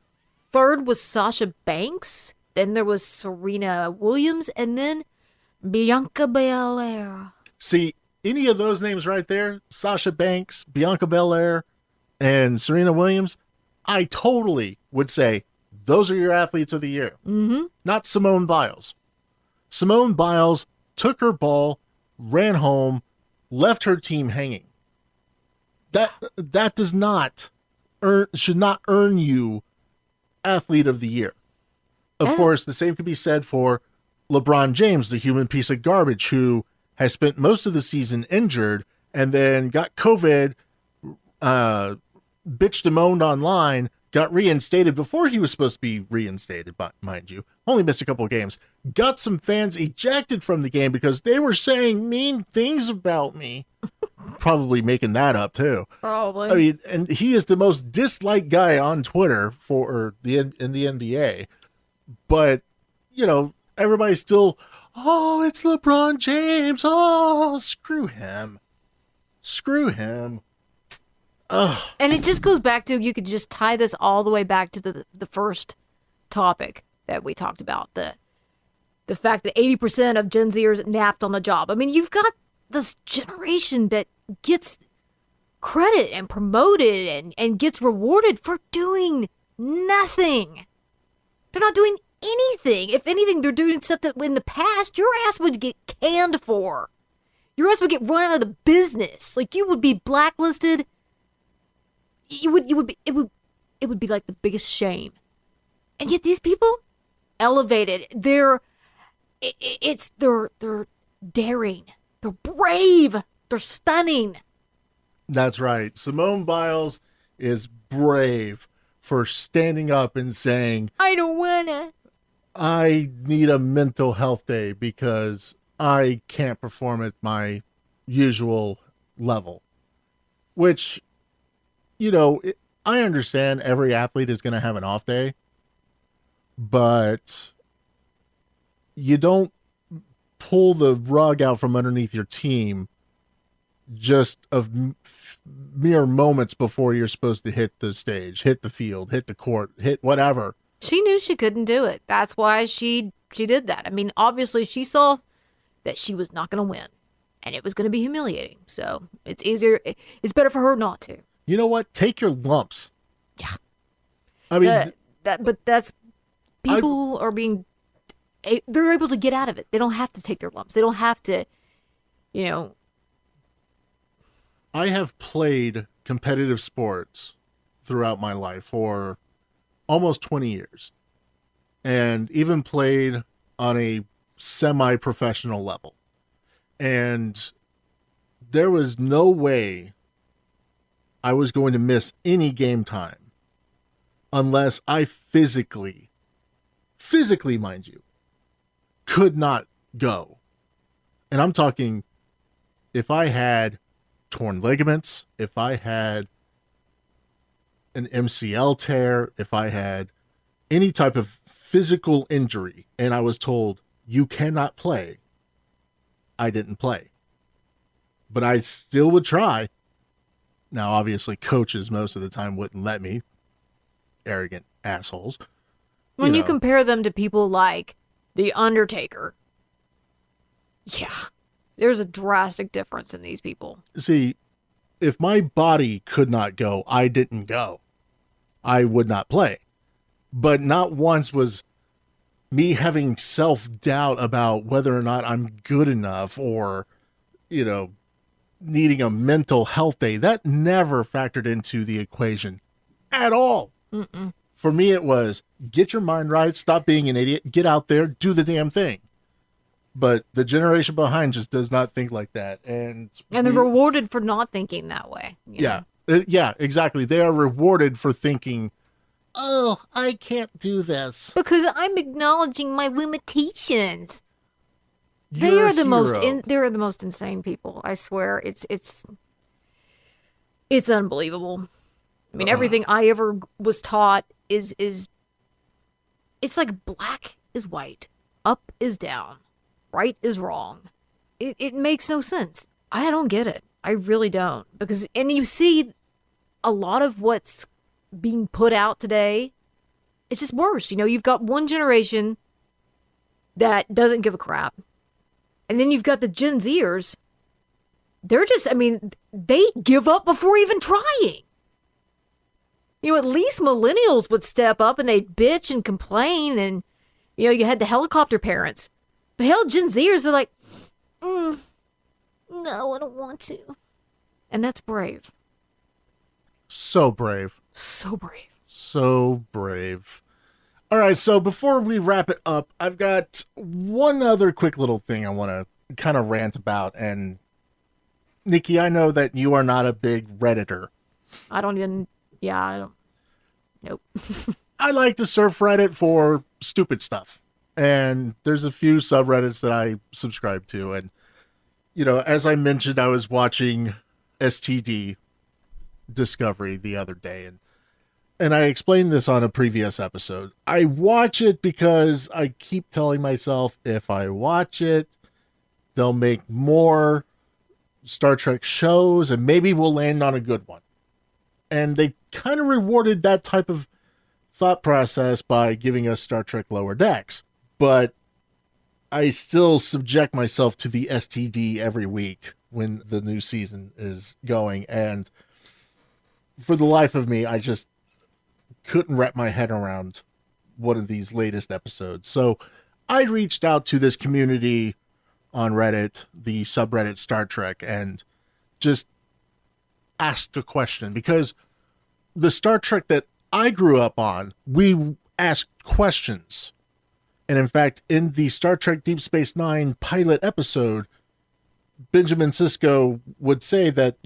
third was Sasha Banks, then there was Serena Williams, and then Bianca Belair. See, any of those names right there, Sasha Banks, Bianca Belair, and Serena Williams, I totally would say those are your athletes of the year. Mm-hmm. Not Simone Biles. Simone Biles took her ball, ran home, left her team hanging. That does not should not earn you Athlete of the Year. Of course, the same could be said for LeBron James, the human piece of garbage who has spent most of the season injured and then got COVID, bitched and moaned online, got reinstated before he was supposed to be reinstated, mind you. Only missed a couple of games. Got some fans ejected from the game because they were saying mean things about me. Probably making that up, too. Probably. I mean, and he is the most disliked guy on Twitter in the NBA. But, everybody's still, it's LeBron James. Oh, screw him. Ugh. And it just goes back to, you could just tie this all the way back to the first topic that we talked about, the fact that 80% of Gen Zers napped on the job. I mean, you've got this generation that gets credit and promoted and gets rewarded for doing nothing. They're not doing anything. If anything, they're doing stuff that in the past your ass would get canned for. Your ass would get run out of the business. Like, you would be blacklisted. It would be like the biggest shame. And yet these people elevated. They're daring. They're brave. They're stunning. That's right. Simone Biles is brave for standing up and saying, I don't wanna. I need a mental health day because I can't perform at my usual level. Which, I understand every athlete is going to have an off day, but you don't pull the rug out from underneath your team just of mere moments before you're supposed to hit the stage, hit the field, hit the court, hit whatever. She knew she couldn't do it. That's why she did that. I mean, obviously she saw that she was not going to win and it was going to be humiliating. So it's better for her not to. You know what? Take your lumps. Yeah. I mean, people are being, they're able to get out of it. They don't have to take their lumps. They don't have to, I have played competitive sports throughout my life for almost 20 years and even played on a semi-professional level. And there was no way I was going to miss any game time unless I physically, mind you, could not go. And I'm talking if I had torn ligaments, if I had an MCL tear, if I had any type of physical injury and I was told you cannot play, I didn't play. But I still would try. Now, obviously, coaches most of the time wouldn't let me. Arrogant assholes. When you compare them to people like The Undertaker. Yeah. There's a drastic difference in these people. See, if my body could not go, I didn't go. I would not play. But not once was me having self-doubt about whether or not I'm good enough or, needing a mental health day. That never factored into the equation at all. Mm-mm. For me, it was get your mind right, stop being an idiot, get out there, do the damn thing. But the generation behind just does not think like that. And they're rewarded for not thinking that way. Yeah. Yeah, exactly. They are rewarded for thinking, oh, I can't do this. Because I'm acknowledging my limitations. You're They are a the most hero. they are the most insane people. I swear. It's unbelievable. I mean, everything I ever was taught is it's like black is white, up is down, right is wrong. It makes no sense. I don't get it. I really don't. And you see a lot of what's being put out today, it's just worse. You've got one generation that doesn't give a crap. And then you've got the Gen Zers. They're just, they give up before even trying. At least millennials would step up and they'd bitch and complain. And, you had the helicopter parents. But hell, Gen Zers are like, no, I don't want to. And that's brave. So brave. So brave. So brave. All right, so before we wrap it up, I've got one other quick little thing I want to kind of rant about. And Nikki, I know that you are not a big Redditor. I don't. Nope. I like to surf Reddit for stupid stuff. And there's a few subreddits that I subscribe to. And, as I mentioned, I was watching STD Discovery the other day. And I explained this on a previous episode. I watch it because I keep telling myself if I watch it, they'll make more Star Trek shows and maybe we'll land on a good one. And they kind of rewarded that type of thought process by giving us Star Trek Lower Decks. But I still subject myself to the STD every week when the new season is going. And for the life of me, I just couldn't wrap my head around one of these latest episodes. So I reached out to this community on Reddit, the subreddit Star Trek, and just asked a question, because the Star Trek that I grew up on, we asked questions. And in fact, in the Star Trek Deep Space Nine pilot episode, Benjamin Sisko would say that,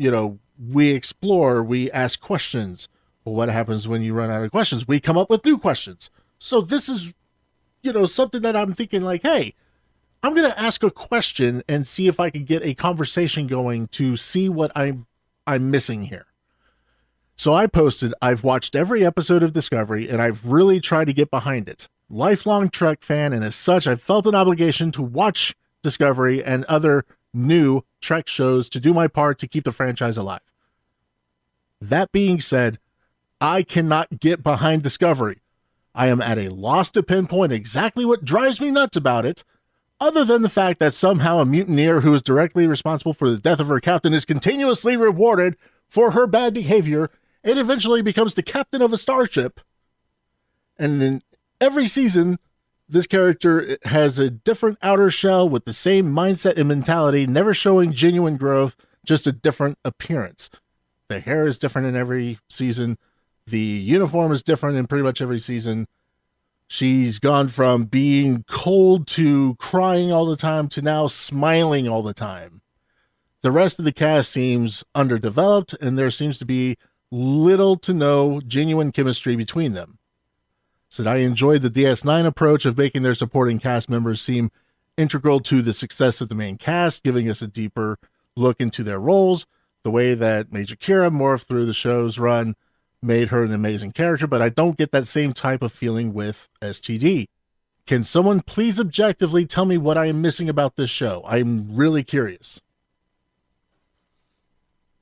we explore, we ask questions. Well, what happens when you run out of questions? We come up with new questions. So this is, something that I'm thinking like, hey, I'm going to ask a question and see if I can get a conversation going to see what I'm missing here. So I posted, I've watched every episode of Discovery and I've really tried to get behind it. Lifelong Trek fan, and as such, I've felt an obligation to watch Discovery and other new Trek shows to do my part to keep the franchise alive. That being said, I cannot get behind Discovery. I am at a loss to pinpoint exactly what drives me nuts about it, other than the fact that somehow a mutineer who is directly responsible for the death of her captain is continuously rewarded for her bad behavior and eventually becomes the captain of a starship. And in every season, this character has a different outer shell with the same mindset and mentality, never showing genuine growth, just a different appearance. The hair is different in every season. The uniform is different in pretty much every season. She's gone from being cold to crying all the time to now smiling all the time. The rest of the cast seems underdeveloped, and there seems to be little to no genuine chemistry between them. Said I enjoyed the DS9 approach of making their supporting cast members seem integral to the success of the main cast, giving us a deeper look into their roles. The way that Major Kira morphed through the show's run made her an amazing character, but I don't get that same type of feeling with STD. Can someone please objectively tell me what I am missing about this show? I'm really curious.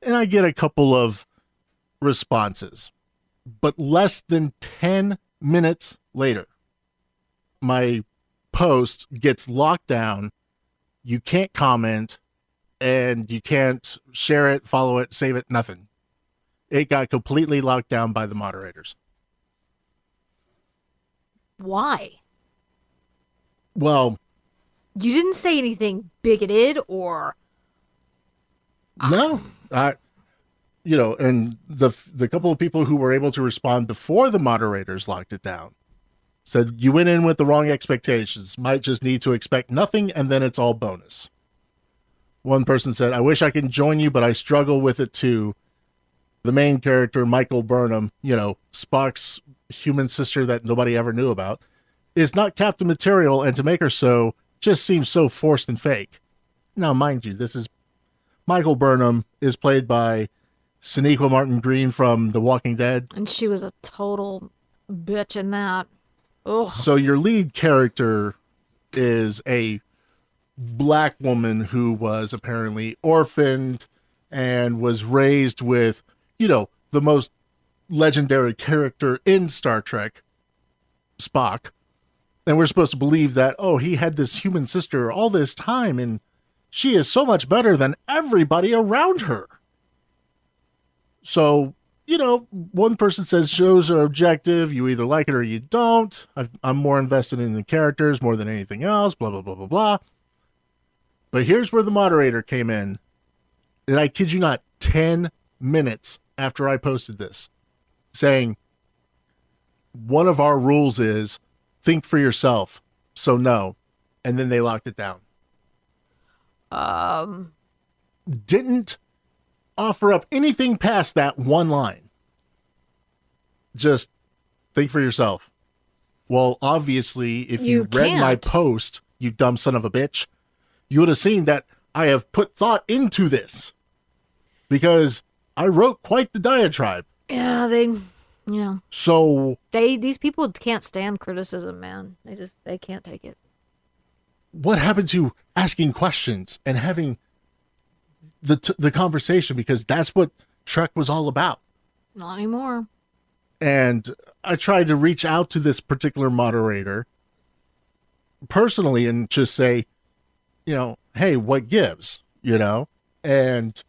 And I get a couple of responses, but less than 10 minutes later, my post gets locked down. You can't comment. and you can't share it, follow it, save it, nothing. It got completely locked down by the moderators. Why? Well, You didn't say anything bigoted or... no, and the couple of people who were able to respond before the moderators locked it down said you went in with the wrong expectations, might just need to expect nothing, and then it's all bonus. One person said, I wish I could join you, but I struggle with it too. The main character, Michael Burnham, Spock's human sister that nobody ever knew about, is not Captain Material, and to make her so just seems so forced and fake. Now, mind you, this is Michael Burnham is played by Sonequa Martin Green from The Walking Dead. And she was a total bitch in that. Ugh. So your lead character is a black woman who was apparently orphaned and was raised with, the most legendary character in Star Trek, Spock. And we're supposed to believe that, he had this human sister all this time and she is so much better than everybody around her. So, one person says shows are objective. You either like it or you don't. I'm more invested in the characters more than anything else, blah, blah, blah, blah, blah. But here's where the moderator came in. And I kid you not, 10 minutes after I posted this, saying, one of our rules is think for yourself. So no. And then they locked it down. Didn't offer up anything past that one line. Just think for yourself. Well, obviously, if you read my post, you dumb son of a bitch, you would have seen that I have put thought into this because I wrote quite the diatribe. Yeah, So these people can't stand criticism, man. They can't take it. What happened to asking questions and having the conversation? Because that's what Trek was all about. Not anymore. And I tried to reach out to this particular moderator personally and just say, hey, what gives, and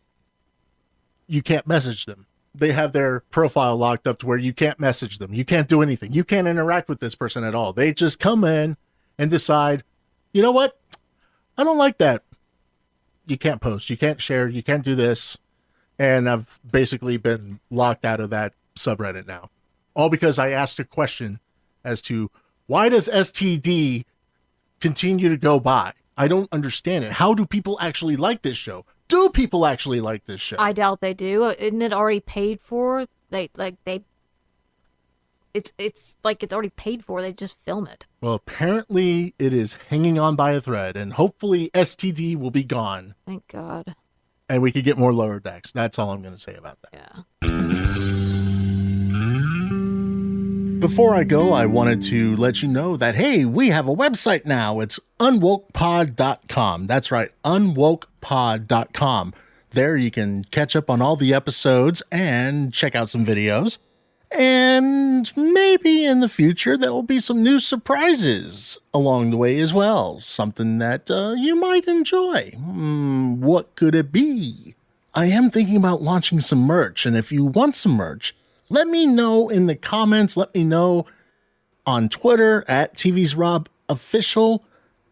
you can't message them. They have their profile locked up to where you can't message them. You can't do anything. You can't interact with this person at all. They just come in and decide, you know what? I don't like that. You can't post. You can't share. You can't do this. And I've basically been locked out of that subreddit now. All because I asked a question as to why does STD continue to go by? I don't understand it. How do people actually like this show? Do people actually like this show? I doubt they do. Isn't it already paid for? It's like it's already paid for. They just film it. Well, apparently it is hanging on by a thread, and hopefully STD will be gone. Thank God. And we could get more lower decks. That's all I'm going to say about that. Yeah. Before I go, I wanted to let you know that, hey, we have a website now. It's unwokepod.com. That's right, unwokepod.com. There you can catch up on all the episodes and check out some videos. And maybe in the future, there will be some new surprises along the way as well. Something that you might enjoy. What could it be? I am thinking about launching some merch, and if you want some merch, let me know in the comments. Let me know on Twitter at TV's Rob Official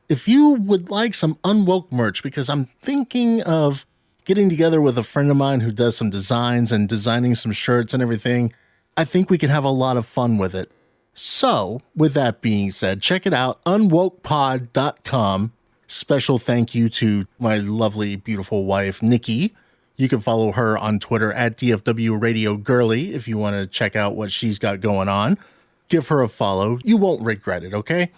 if you would like some Unwoke merch, because I'm thinking of getting together with a friend of mine who does some designs and designing some shirts and everything. I think we can have a lot of fun with it. So, with that being said, check it out, unwokepod.com. Special thank you to my lovely, beautiful wife, Nikki. You can follow her on Twitter at DFW Radio Girly if you want to check out what she's got going on. Give her a follow. You won't regret it, okay?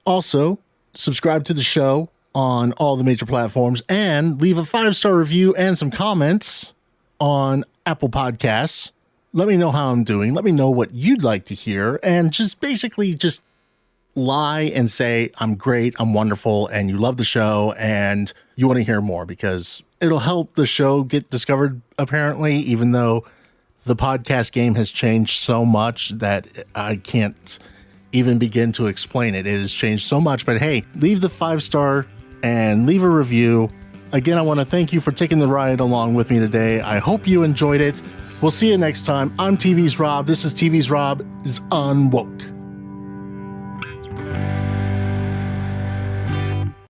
Also, subscribe to the show on all the major platforms and leave a 5-star review and some comments on Apple Podcasts. Let me know how I'm doing. Let me know what you'd like to hear. And just basically just lie and say, I'm great, I'm wonderful, and you love the show, and you want to hear more, because it'll help the show get discovered, apparently, even though the podcast game has changed so much that I can't even begin to explain it. It has changed so much. But hey, leave the 5-star and leave a review. Again, I want to thank you for taking the ride along with me today. I hope you enjoyed it. We'll see you next time. I'm TV's Rob. This is TV's Rob is Unwoke.